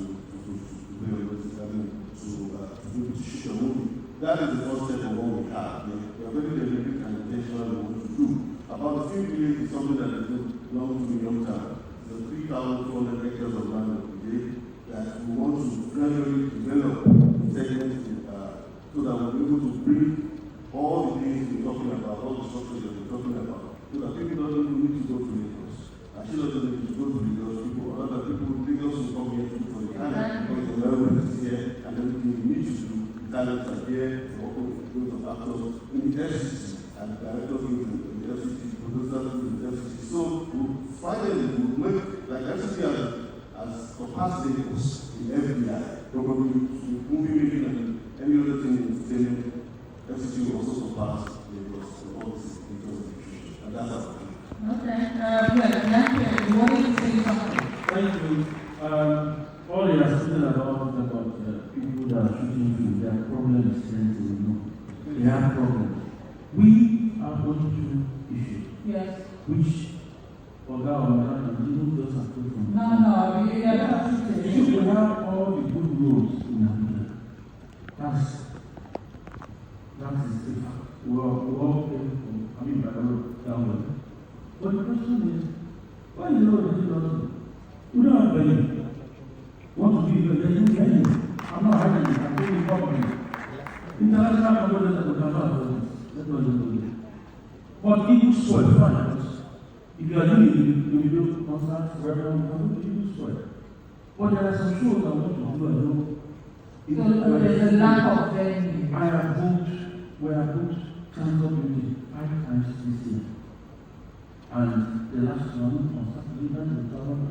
where it is. be able to shoot a movie. That is the first step of what we have. We are very deliberate and intentional in what to do. About the film village is something that is belongs to the young town. The 3,400 hectares of land that we did, that we want to gradually develop segments so that we'll be able to bring all the things we're talking about, all the structures that we're talking about, so that people don't even need to go to Lagos. And she doesn't need to go to Lagos, people, or other people, Lagos will come here for the time, because the level is here, and everything we need to do, talents are here, the opportunities of actors, in the FCC, and directors in the FCC, producers in the FCC. So, finally, we'll make, like FCC has surpassed Lagos in FBI, probably movie making and any other thing in entertainment. FCC will also surpass Lagos in all this institutions, and that's our plan. Okay, you wanted to say something? Thank you. All you are speaking about people that are shooting through their problems, they have problems. We are going through issues. Yes. Which Oga or Madam Tinubu just approved from. No, we are not. You have all the good roads in Abuja. That is the fact. We all came from, by the road downward. But the question is, why is the road not done? We don't have money. Want to be here, there's no money. I'm not hiding it, I'm doing properly. International companies that cannot afford this. That's what they do. But even soil, fine. If you are doing it, you will do concerts, referendum, you do soil. But there are some shows I want to do and do. So there's a lack of venue. We have booked council meeting 5 times this year. And the last one on Saturday, the governor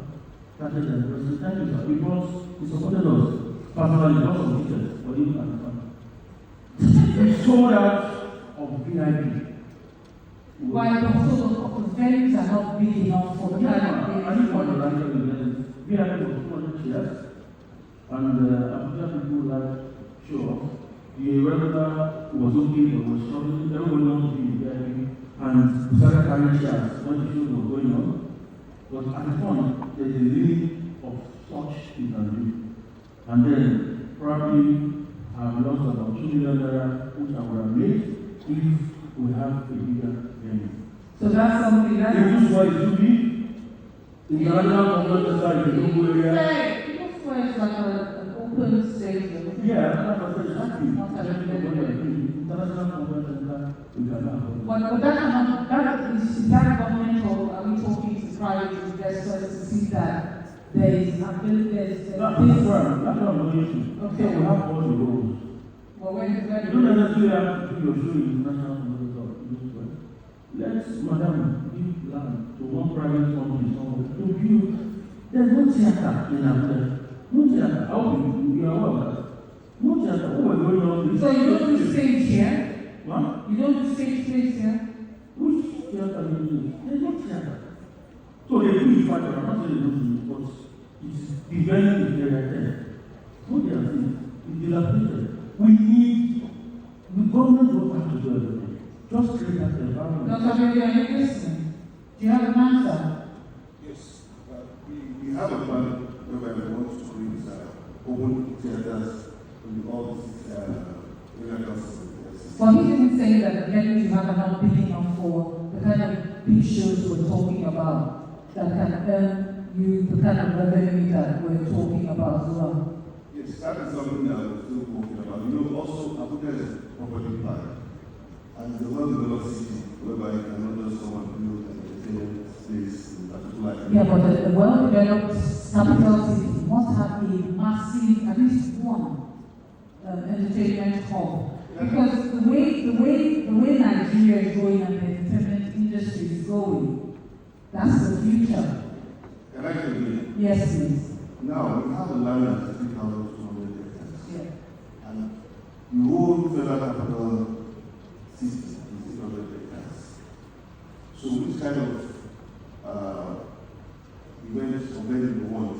started the president. Thank you, sir. Because he supported us personally, not some teachers, but even as a family. We sold out of VIP. Why the venues are not big enough for the kind of I think for the land of the VIP was 200 chairs. And Abuja people like show off. The regular was okay, but was struggling. Everyone wanted to be VIP. And we started carrying chairs when the show was going on. But at the point, there's a limit of such you can do. And then probably have lost about 2 million naira, which I would have made if we have a bigger venue. So that's something that If this one is too big, in the other government side, the Tinubu area. This one is like an open stadium. Yeah, that's what I'm saying. International conference center, we can have. But that government, or are we talking to private investors to see that there is ability, That's what I'm going to. Okay, we have all the rules. Well, when You don't necessarily have to do your show in international conference or let's, madam, give land to one private company somewhere to build. There's no theater in Abuja. No theater. How do you are aware of that? No theater. What we're going on is. So you don't do stage here? What? You don't do stage plays here? Which theater do you do? There's no theater. So they do it fine, but I'm not saying they don't do it, but it's the venue is there. What they are saying is dilapidated. We need, the government don't have to do everything. Just create that environment. Dr. Baby, are you listening? Do you have an answer? Yes, we have a plan whereby we want to create open theaters in all these areas. Well, he didn't say that the venues you have are not big enough for the kind of big shows we're talking about that can earn you the kind of revenue that we're talking about as well. Yes, that is something that we're still working about. Also, Abuja is a property plan. And the well-developed city, whereby you cannot just come and build an entertainment space in particular. Yeah, but the well-developed capital city must have a massive, at least one, entertainment hub. Because the way Nigeria is going and the entertainment industry is going, that's the future. Can I tell you? Yes, please. Now, we have a land at 3,200 hectares. Yeah. And the whole federal capital city is 600 hectares. So which kind of events or venue want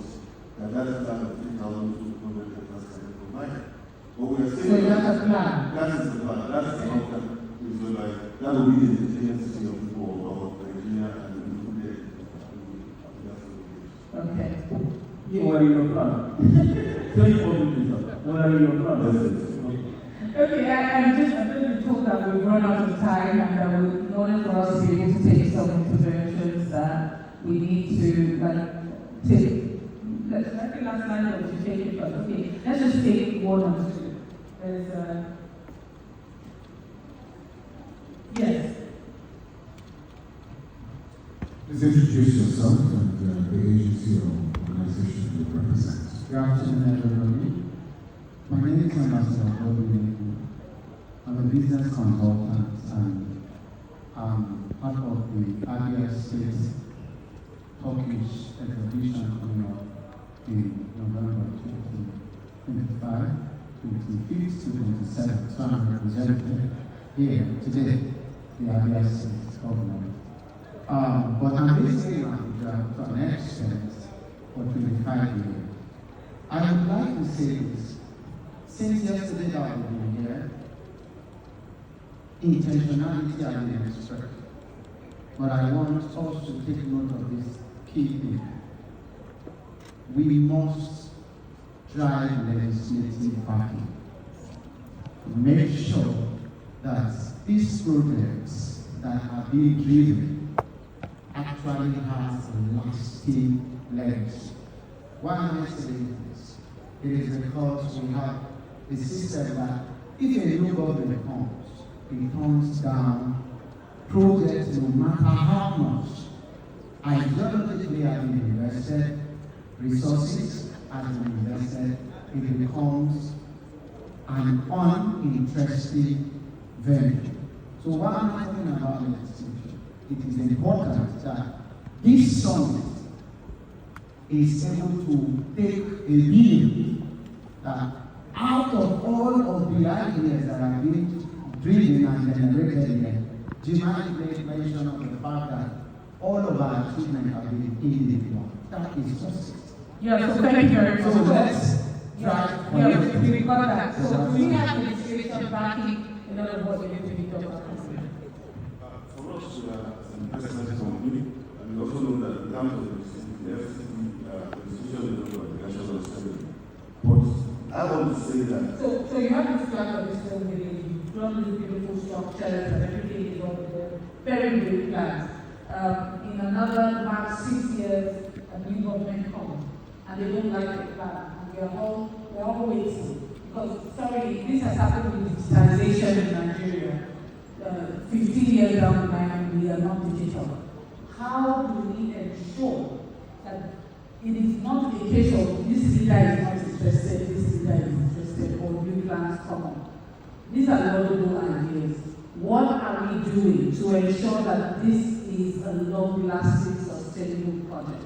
that land of 3,200 hectares can provide? But we are saying So that's a plan. That is the plan. That is the outcome. That will be the entertainment city of people of Nigeria and we will put it Okay. Where are your plan? Tell you what it is. Where are your plan? Yes. Okay. Okay, I'm just been told that we've run out of time and that in order for us to be able to take some interventions that we need to take. Let's I think last line was to take it, but okay, let's just take one or two. There's yes. Please introduce yourself and the agency or organization you represent. Good afternoon, everybody. My name is Amata. I'm a business consultant and I'm part of the Abuja State Turkish exhibition coming up in November 2025, 25th to 27th. So I'm representing here today the Abuja State government. But I'm basically in Abuja to an extent for 25 years. I would like to say this. Since yesterday that we've been here, intentionality has been expressed. But I want us to take note of this key thing. We must drive legislative backing. Make sure that these projects that are being driven actually has lasting legs. Why am I saying this? It is because we have a system that if a new government comes, it turns down projects no matter how much ideologically have been invested, resources have been invested, it becomes an uninteresting venture. So what am I talking about legislation? It is important that this summit is able to take a view that out of all of the ideas that are being driven and generated here, Jimmy made mention of the fact that all of our achievements have been individual. That is just it. Yeah, so thank you very much. So let's drive. Yeah, we got that. So we have legislation backing in order for the individual company. For us, as an president company, and we also know that in terms of the FCC, the decision is over the national assembly. But I want to say that. So you have this plan of this film, you've drawn these beautiful structures and everything is on the very big plans. In another about 6 years, a new government comes and they don't like the plan. And we're all waiting. Because, sorry, this has happened with digitization in Nigeria. 15 years down the line, we are not digital. How do we ensure that it is not a case of this leader is not interested, this leader is interested, or new plans come up? These are laudable ideas. What are we doing to ensure that this is a long-lasting, sustainable project?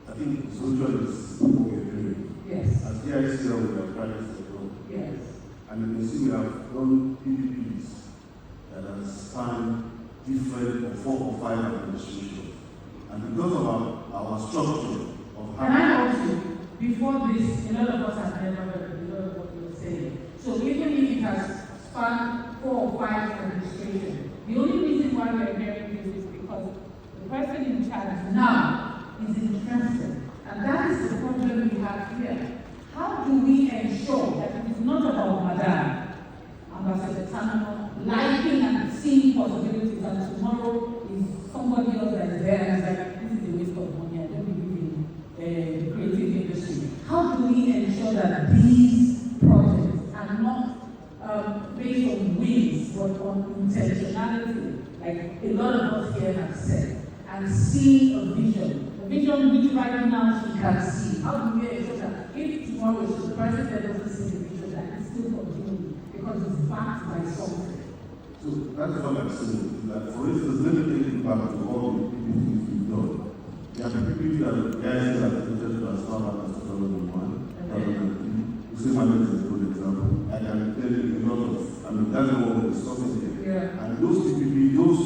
I think the solution is what we're doing. Yes. As DICL, we have practiced the role. Yes. And you can see we have done PPPs that have spanned different 4 or 5 administrations. And because of our structure of Can I ask you, before this, a lot of us have never heard a lot of what you're saying. So even if it has spanned 4 or 5 administrations, the only reason why we're hearing this is because the person in charge now is interested. And that is the problem we have here. How do we ensure that it is not about Madam, Ambassador Tanamo, liking and seeing possibilities, and tomorrow is somebody else that is there and is like, this is a waste of money, I don't believe in the creative industry. How do we ensure that these projects are not based on whims, but on intentionality, like a lot of us here have said, and see a vision which right now she can see? How do we ensure that if tomorrow the president doesn't see the vision, that it's still continuing because it's backed by something? So that's what I'm saying, that for instance, let me take you back to all the PPPs we've done. There are PPPs that the guys that are presented to us now as 2001, 2003. Usman is a good example. I can tell you a lot of, that's what we're discussing here. Yeah. And those PPP, those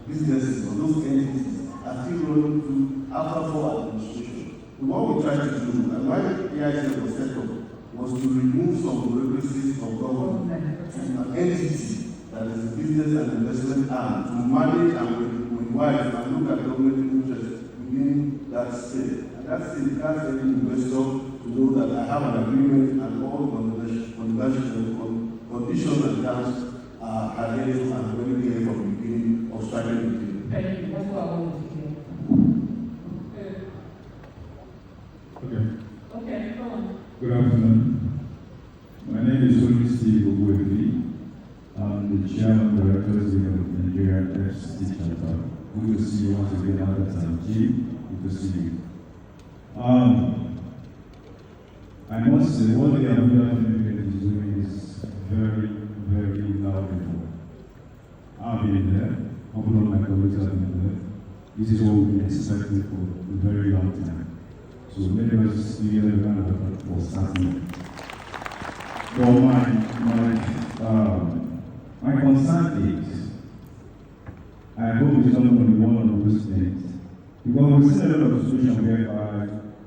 businesses or those entities are still running through after 4 administration. So what we try to do, and why the AIC was set up, was to remove some bureaucracies of government and an entity that is a business and investment arm to manage and revise and look at government interests within that state. And that state has any investor to know that I have an agreement and all conditions conditions and terms are there and very clear from the beginning of striking the deal. Thank you. That's what I wanted to hear. Okay. Okay, go on. Good afternoon. My name is Steve Ogwefi. I'm the chairman directors of Nigeria FCT chapter. Good to see you once again, Agatha and Jim. Good to see you. I must say, what the Abuja is doing is very, very laudable. I've been there. A couple of my colleagues have been there. This is what we've been expecting for a very long time. So let us give a round of applause for starting. But my concern is, I hope it's not going to be one of those things. Because we see a lot of situations whereby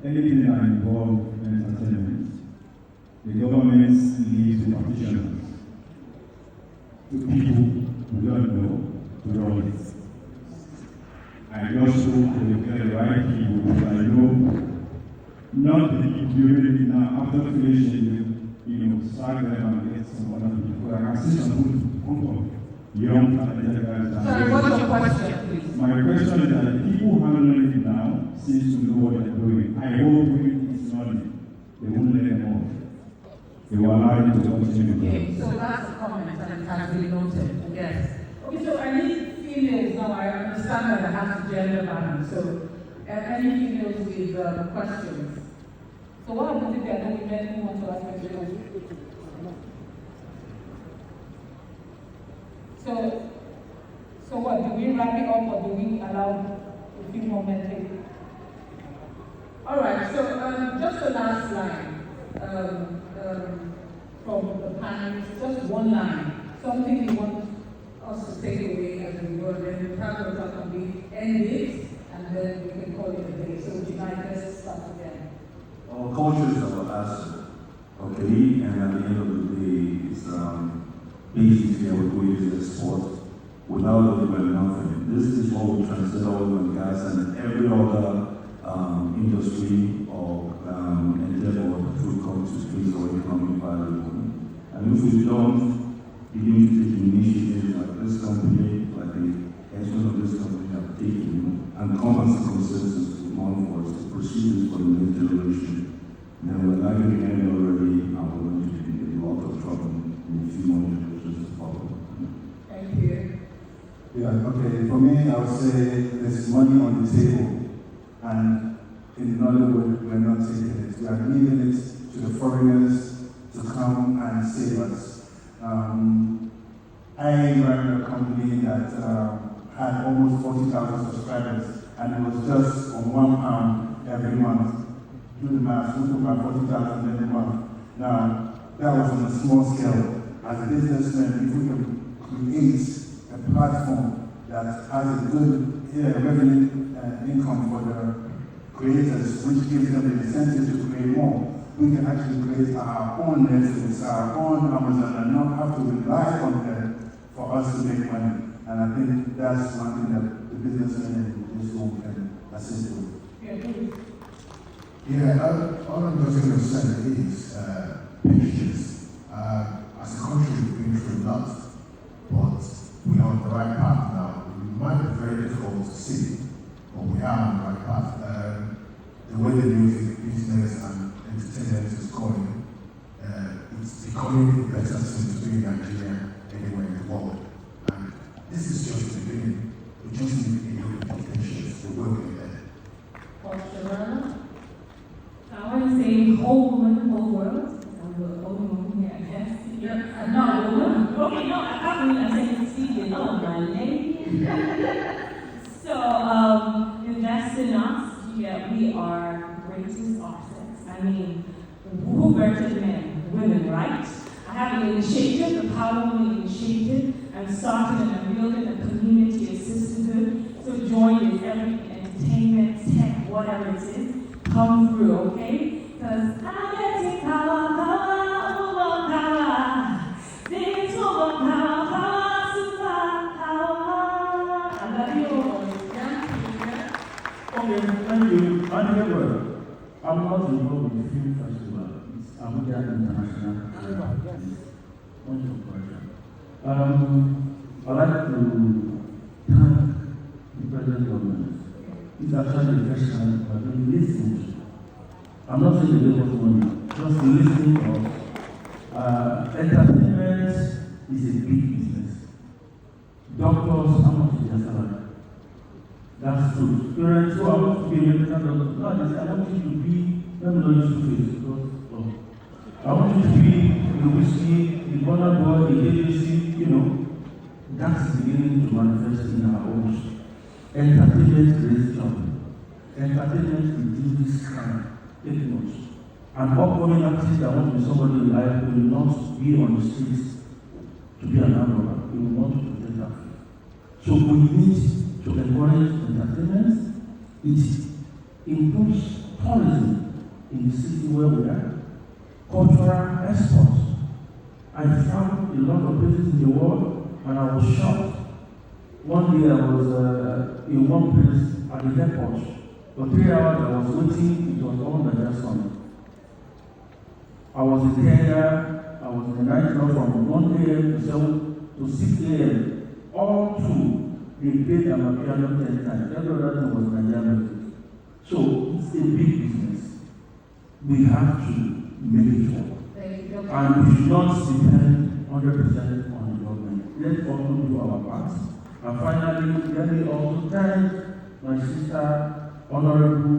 anything that involves entertainment, the government leaves the practitioners to people who don't know to run it. I just hope they get the right people who I know. Not the people doing it now, after finishing, start them and get some other people. I can see some good young talented guys. Sorry, what's your question, please? My question is that the people handling it now seems to know what they're doing. I hope it's not, they won't let them off. They will allow them to continue. Okay, so that's a comment and it has been noted, yes. Okay, so I need females now. I understand that I have to gender balance, so any females with questions? So what happens if there are no women who want to ask questions? So what, do we wrap it up or do we allow a few more men? All right, so just the last line from the panel, just one line, something you want us to take away as we go, then the panel can be end it, and then we can call it a day. So would you like us to start again? Our culture is our asset, okay? And at the end of the day, it's basically our goal is export. Without it, we're nothing. This is what we translate oil and gas and every other industry or endeavor to come to space or economic value. And if we don't begin to take initiatives like this company, like the headsman of this company have taken, and come as a consensus with one voice to proceed this for the next generation, then we're likely to end already and we're going to be in a lot of trouble in a few more generations to follow. Thank you. Yeah, okay. For me, I would say there's money on the table, and in Nollywood, we're not taking it. We are leaving it to the foreigners to come and save us. I ran a company that had almost 40,000 subscribers, and it was just on £1 every month. Do the math, we took about 40,000 every month. Now, that was on a small scale. As a businessman, if we can create a platform that has a good revenue income for the creators, which gives them the incentive to create more, we can actually create our own Netflix, our own Amazon, and not have to rely on them for us to make money. And I think that's one thing that the businessmen in this room can assist with. All I'm just going to say is patience. As a country, we've been through a lot, but we are on the right path now. It might be very difficult to see, but we are on the right path. The way the music business and entertainment is going, it's becoming the better thing to do in Nigeria anywhere in the world. And this is just the beginning. We just need a little bit of patience. We will get there. I want to say whole woman, whole world. I'm the only woman here, I guess. Yeah, no, woman. Okay, no, I can't believe I said Stephen. Oh, my lady. So, invest in us. Yeah, we are greatest assets. I mean, who better men? Women, right? I have an initiative, the Power Woman Initiative. I'm starting and I'm building a community of sisterhood. So join this, every entertainment, tech, whatever it is. Come through, okay? Because I'm getting power, this woman power, super power. I love you. Okay, thank you. And Herbert, I'm not involved with the film festival. It's Abuja International. Point of correction. I'd like to thank the present government. It's actually the first time I've been listening to. I'm not saying they gave us money, just listening to us. Entertainment is a big business. Doctors, how much is their salary? That's true. Parents who are want to be a medical doctor, no, they say, I want you to be, let me not use two-face, because I want you to be the whiskey, the Bola boy, the ABC, you know. That's beginning to manifest in our homes. Entertainment creates job. Entertainment reduces crime. Take notes. An upcoming artist that wants to be somebody in life will not be on the streets to be an armor. He will want to protect that. So we need to encourage entertainment. It improves tourism in the city where we are. Cultural exports. I found a lot of places in the world and I was shocked. One day I was in one place at the airport. For 3 hours I was waiting, it was all Nigerian sun. I was in Kenya, I was in the night club from 1 a.m. to 7 to 6 a.m. All through, they played Amapiano 10 times. Every other thing was Nigerian music. So it's a big business. We have to make it work. And we should not depend 100% on the government. Let's also do our part. And finally, let me also thank my sister, Honorable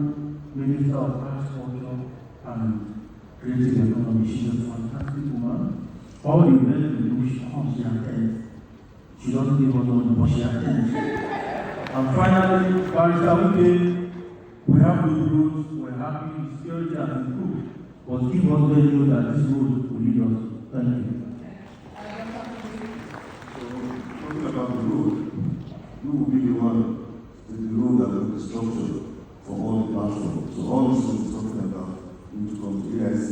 Minister of Arts, Culture, and Creative Economy. She's a fantastic woman. All the events we do, she comes, she attends. She doesn't give us money, but she attends. And finally, Barrister, we have good roads, we're happy, security has improved. But give us the know that this road will lead us. Thank you. So, talking about the road, who will be the one with the road that will be structured for all the platforms? So all this is talking about need to come to AIC,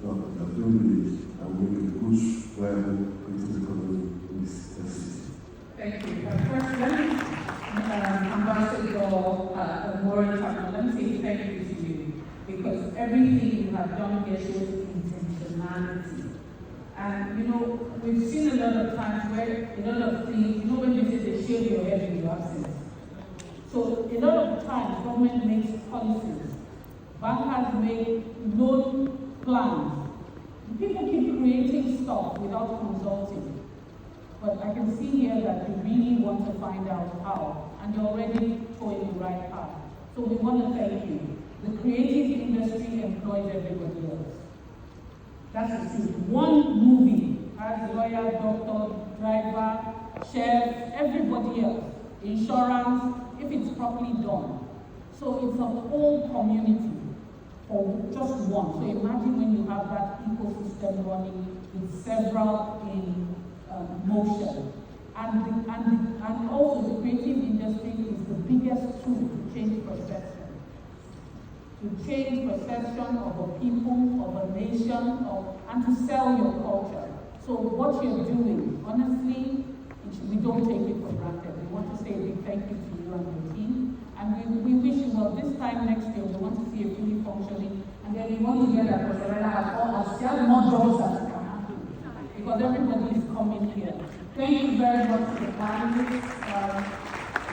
that don't believe that we make a push viable creative economy in this city. Thank you. First, let me, Ambassador Warren Chapman, let me say thank you to you, because everything you have done here shows intentionality. And you know, we've seen a lot of times where a lot of things, you know, when you say they shave your head in your absence. So a lot of times government makes policies, bankers make loan plans. People keep creating stuff without consulting. But I can see here that you really want to find out how, and you're already towing the right path. So we want to thank you. The creative industry employs everybody else. That's the truth. One movie has lawyer, doctor, driver, chef, everybody else, insurance, if it's properly done. So it's a whole community for just one. So imagine when you have that ecosystem running with several in motion. And also the creative industry is the biggest tool to change perception. To change perception of a people, of a nation, and to sell your culture. So what you're doing, honestly, we don't take it for granted. We want to say a big thank you to you and your team. And we wish you well. This time next year, we want to see a fully functioning, and then we want to get that Rosarella has all us, just more jobs that can happen. Because everybody is coming here. Thank you very much for the panelists.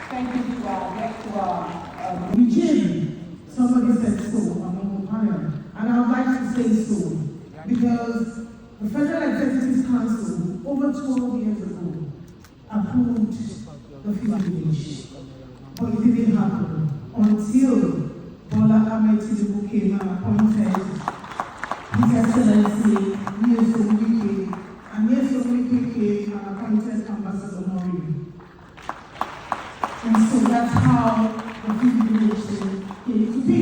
Thank you to our guests, to our Eugene. Somebody said so on the panel, and I would like to say so, because the Federal Executive Council, over 12 years ago, approved the village, but it didn't happen until Bola Ahmed Tinubu came and appointed His Excellency Nyesom, and Nyesom came and appointed Ambassador Mori. And so that's how the village came to be.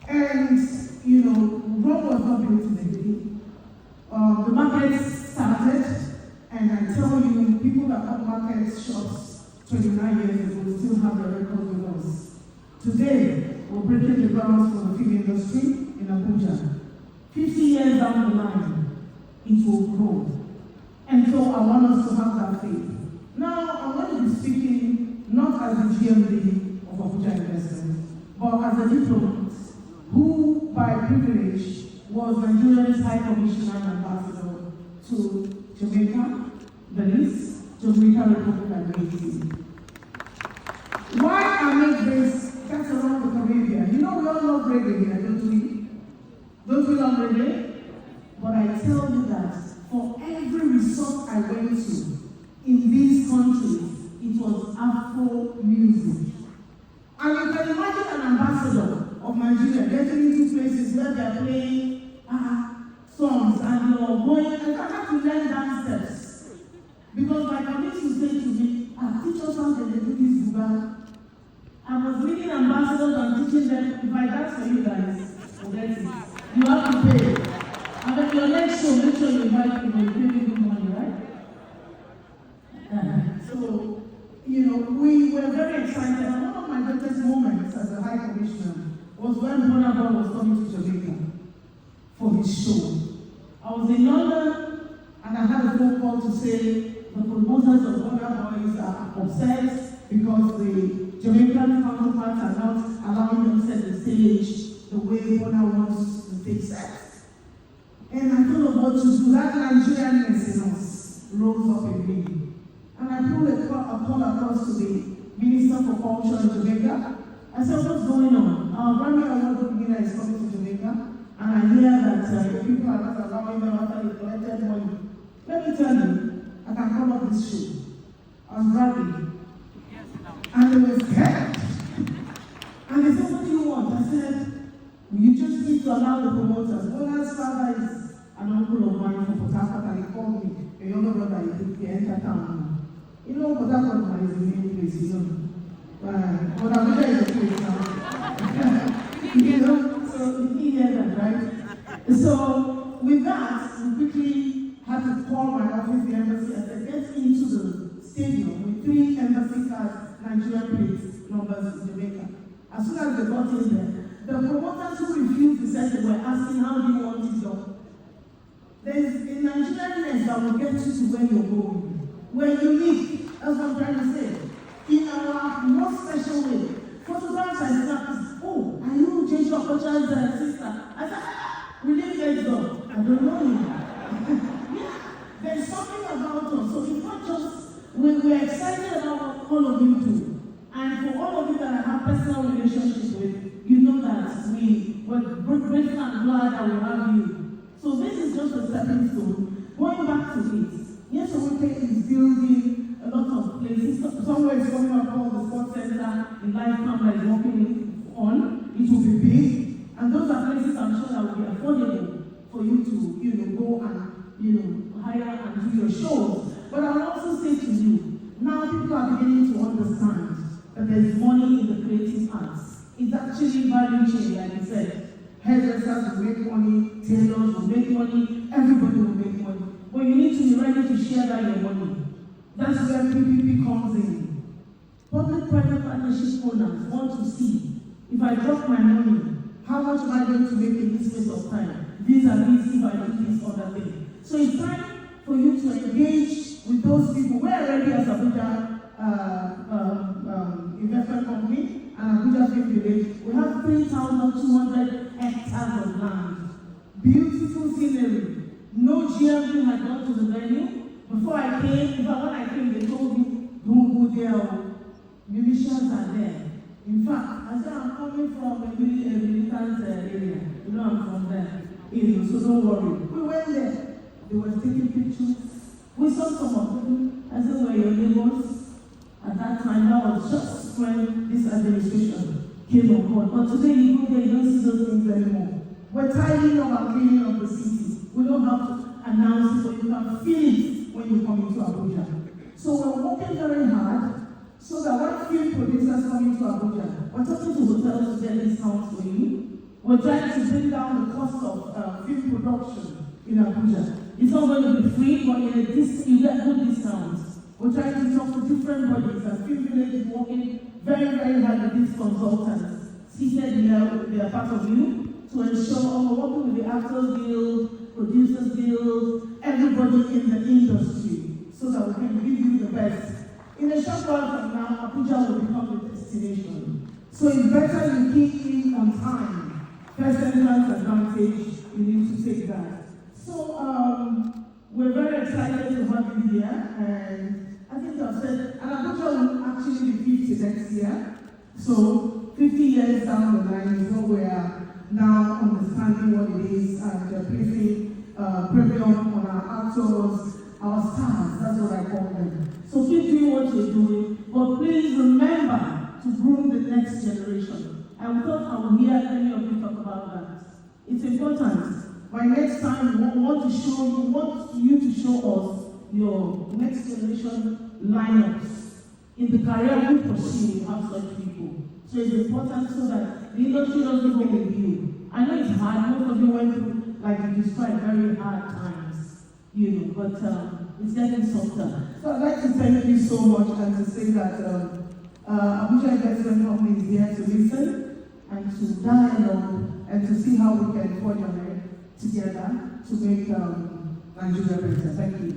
And, you know, Rome was not built in a day. The markets started, and I tell you, people that have market shops 29 years ago still have their records with us. Today, we're breaking the grounds for the film industry in Abuja. 50 years down the line, it will grow. And so I want us to have that faith. Now, I'm going to be speaking not as the GMD of Abuja Investment, but as a diplomat who, by privilege, was Nigeria's High Commissioner and Ambassador to Jamaica, Belize, Jamaica Republic, and Haiti. Why I make this that's around the Caribbean? You know we all love reggae here, don't we? Don't we love reggae? But I tell you that for every resort I went to in these countries, it was Afro music. And you can imagine an ambassador of Nigeria getting into places where they are playing songs and you're going, and I have to learn dance steps. Because my colleagues will say to me, teach us something, they do this Buga. I was leading ambassadors and teaching them, if I dance for you guys, forget it. You have to pay. And then your next show, make sure you invite people, you pay me good money, right? So, you know, we were very excited. And one of my greatest moments as a High Commissioner was when Bola was coming to Jamaica for his show. I was in London and I had a phone call to say the promoters of Bola Boys are upset because the Jamaican counterparts are not allowing them to set the stage the way Bola wants to take sex. And I thought of what to do. That Nigerianness in us rose up in me. And I pulled a call across to the Minister for Culture in Jamaica. I said, what's going on? Our Grammy Award winner is coming to Jamaica, and I hear that people are not allowing them after they collected money. Let me tell you, I can come up this show. I'm bragging. And they were scared. And they said, what do you want? I said, you just need to allow the promoters. Bola's father is an uncle of mine from Port Harcourt, and he called me, a younger brother, he entered town. You know, Port Harcourt is the main place, you know. But Abuja is a place now. You know, so you hear that, right? So with that, we quickly had to call my office, the embassy, and said, get into the stadium with 3 embassy cards, Nigerian plates, numbers in Jamaica. As soon as they got in there, the promoters who refused the session were asking, how do you want it done? There's a Nigerianness that will get you to where you're going. We're unique, that's what I'm trying to say. In our most special way. Photographs and snaps. Oh, I know J.J. Okocha's sister. I said, we live next door. I don't know you. Yeah, there's something about us. So it's not just, we're excited about what all of you do. And for all of you that I have personal relationships with, you know that we're grateful and glad that we have you. So this is just a stepping stone. Going back to it, yes, Owoke is building a lot of places. Somewhere is coming up called the sports center in Lifetime that is working on. It will be big. And those are places I'm sure that will be affordable for you to, go and, hire and do your shows. But I will also say to you, now people are beginning to understand that there is money in the creative arts. It's actually value chain, like you said. Hairdressers will make money, tailors will make money, everybody will make money. But you need to be ready to share that your money. That's where PPP comes in. Public-private partnership owners want to see, if I drop my money, how much am I going to make in this space of time? These are these, if I do this other thing. So it's time for you to engage with those people. We're already as Abuja investment company and Abuja Film Village. We have 3,200 hectares of land. Beautiful scenery. No GMV had gone to the venue. Before I came, when I came, they told me, don't go there. Musicians are there. In fact, I said, I'm coming from a militant area. You know, I'm from there. So don't worry. We went there. They were taking pictures. We saw some of them. I said, were your neighbors? At that time, that was just when this administration came on board. But today, you go there, you don't see those things anymore. We're tidying up and cleaning up the city. We don't have to announce it, but you can feel it when you come into Abuja. So we're working very hard so that when film producers come into Abuja, we're talking to hotels to get discounts for you. We're trying to bring down the cost of film production in Abuja. It's not going to be free, but you get good discounts. We're trying to talk to different bodies, and Film Village is working very, very hard with these consultants. Seated here, they are part of you, to ensure we're working with the Actors Guild, Producers Guild, everybody in the industry, so that we can give you the best. In a short while from now, Abuja will become the destination. So it's better you keep in on time. First entrance advantage, you need to take that. So we're very excited to have you here, and I think I've said, and Abuja will actually be 50 next year. So 50 years down the line is what we are now understanding what it is and placing premium on our actors, our stars, that's what I call them. So keep doing what you're doing, but please remember to groom the next generation. I thought I would hear any of you talk about that. It's important. By next time, we want you to show us your next generation lineups. In the career we pursue, you have such people. So it's important so that the industry doesn't go with you. I know it's hard, most of you went through, like you described, very hard times, but it's getting softer. So I'd like to thank you so much and to say that Abuja Investment Company is here to listen and to dialogue and to see how we can forge ahead together to make Nigeria better. Thank you.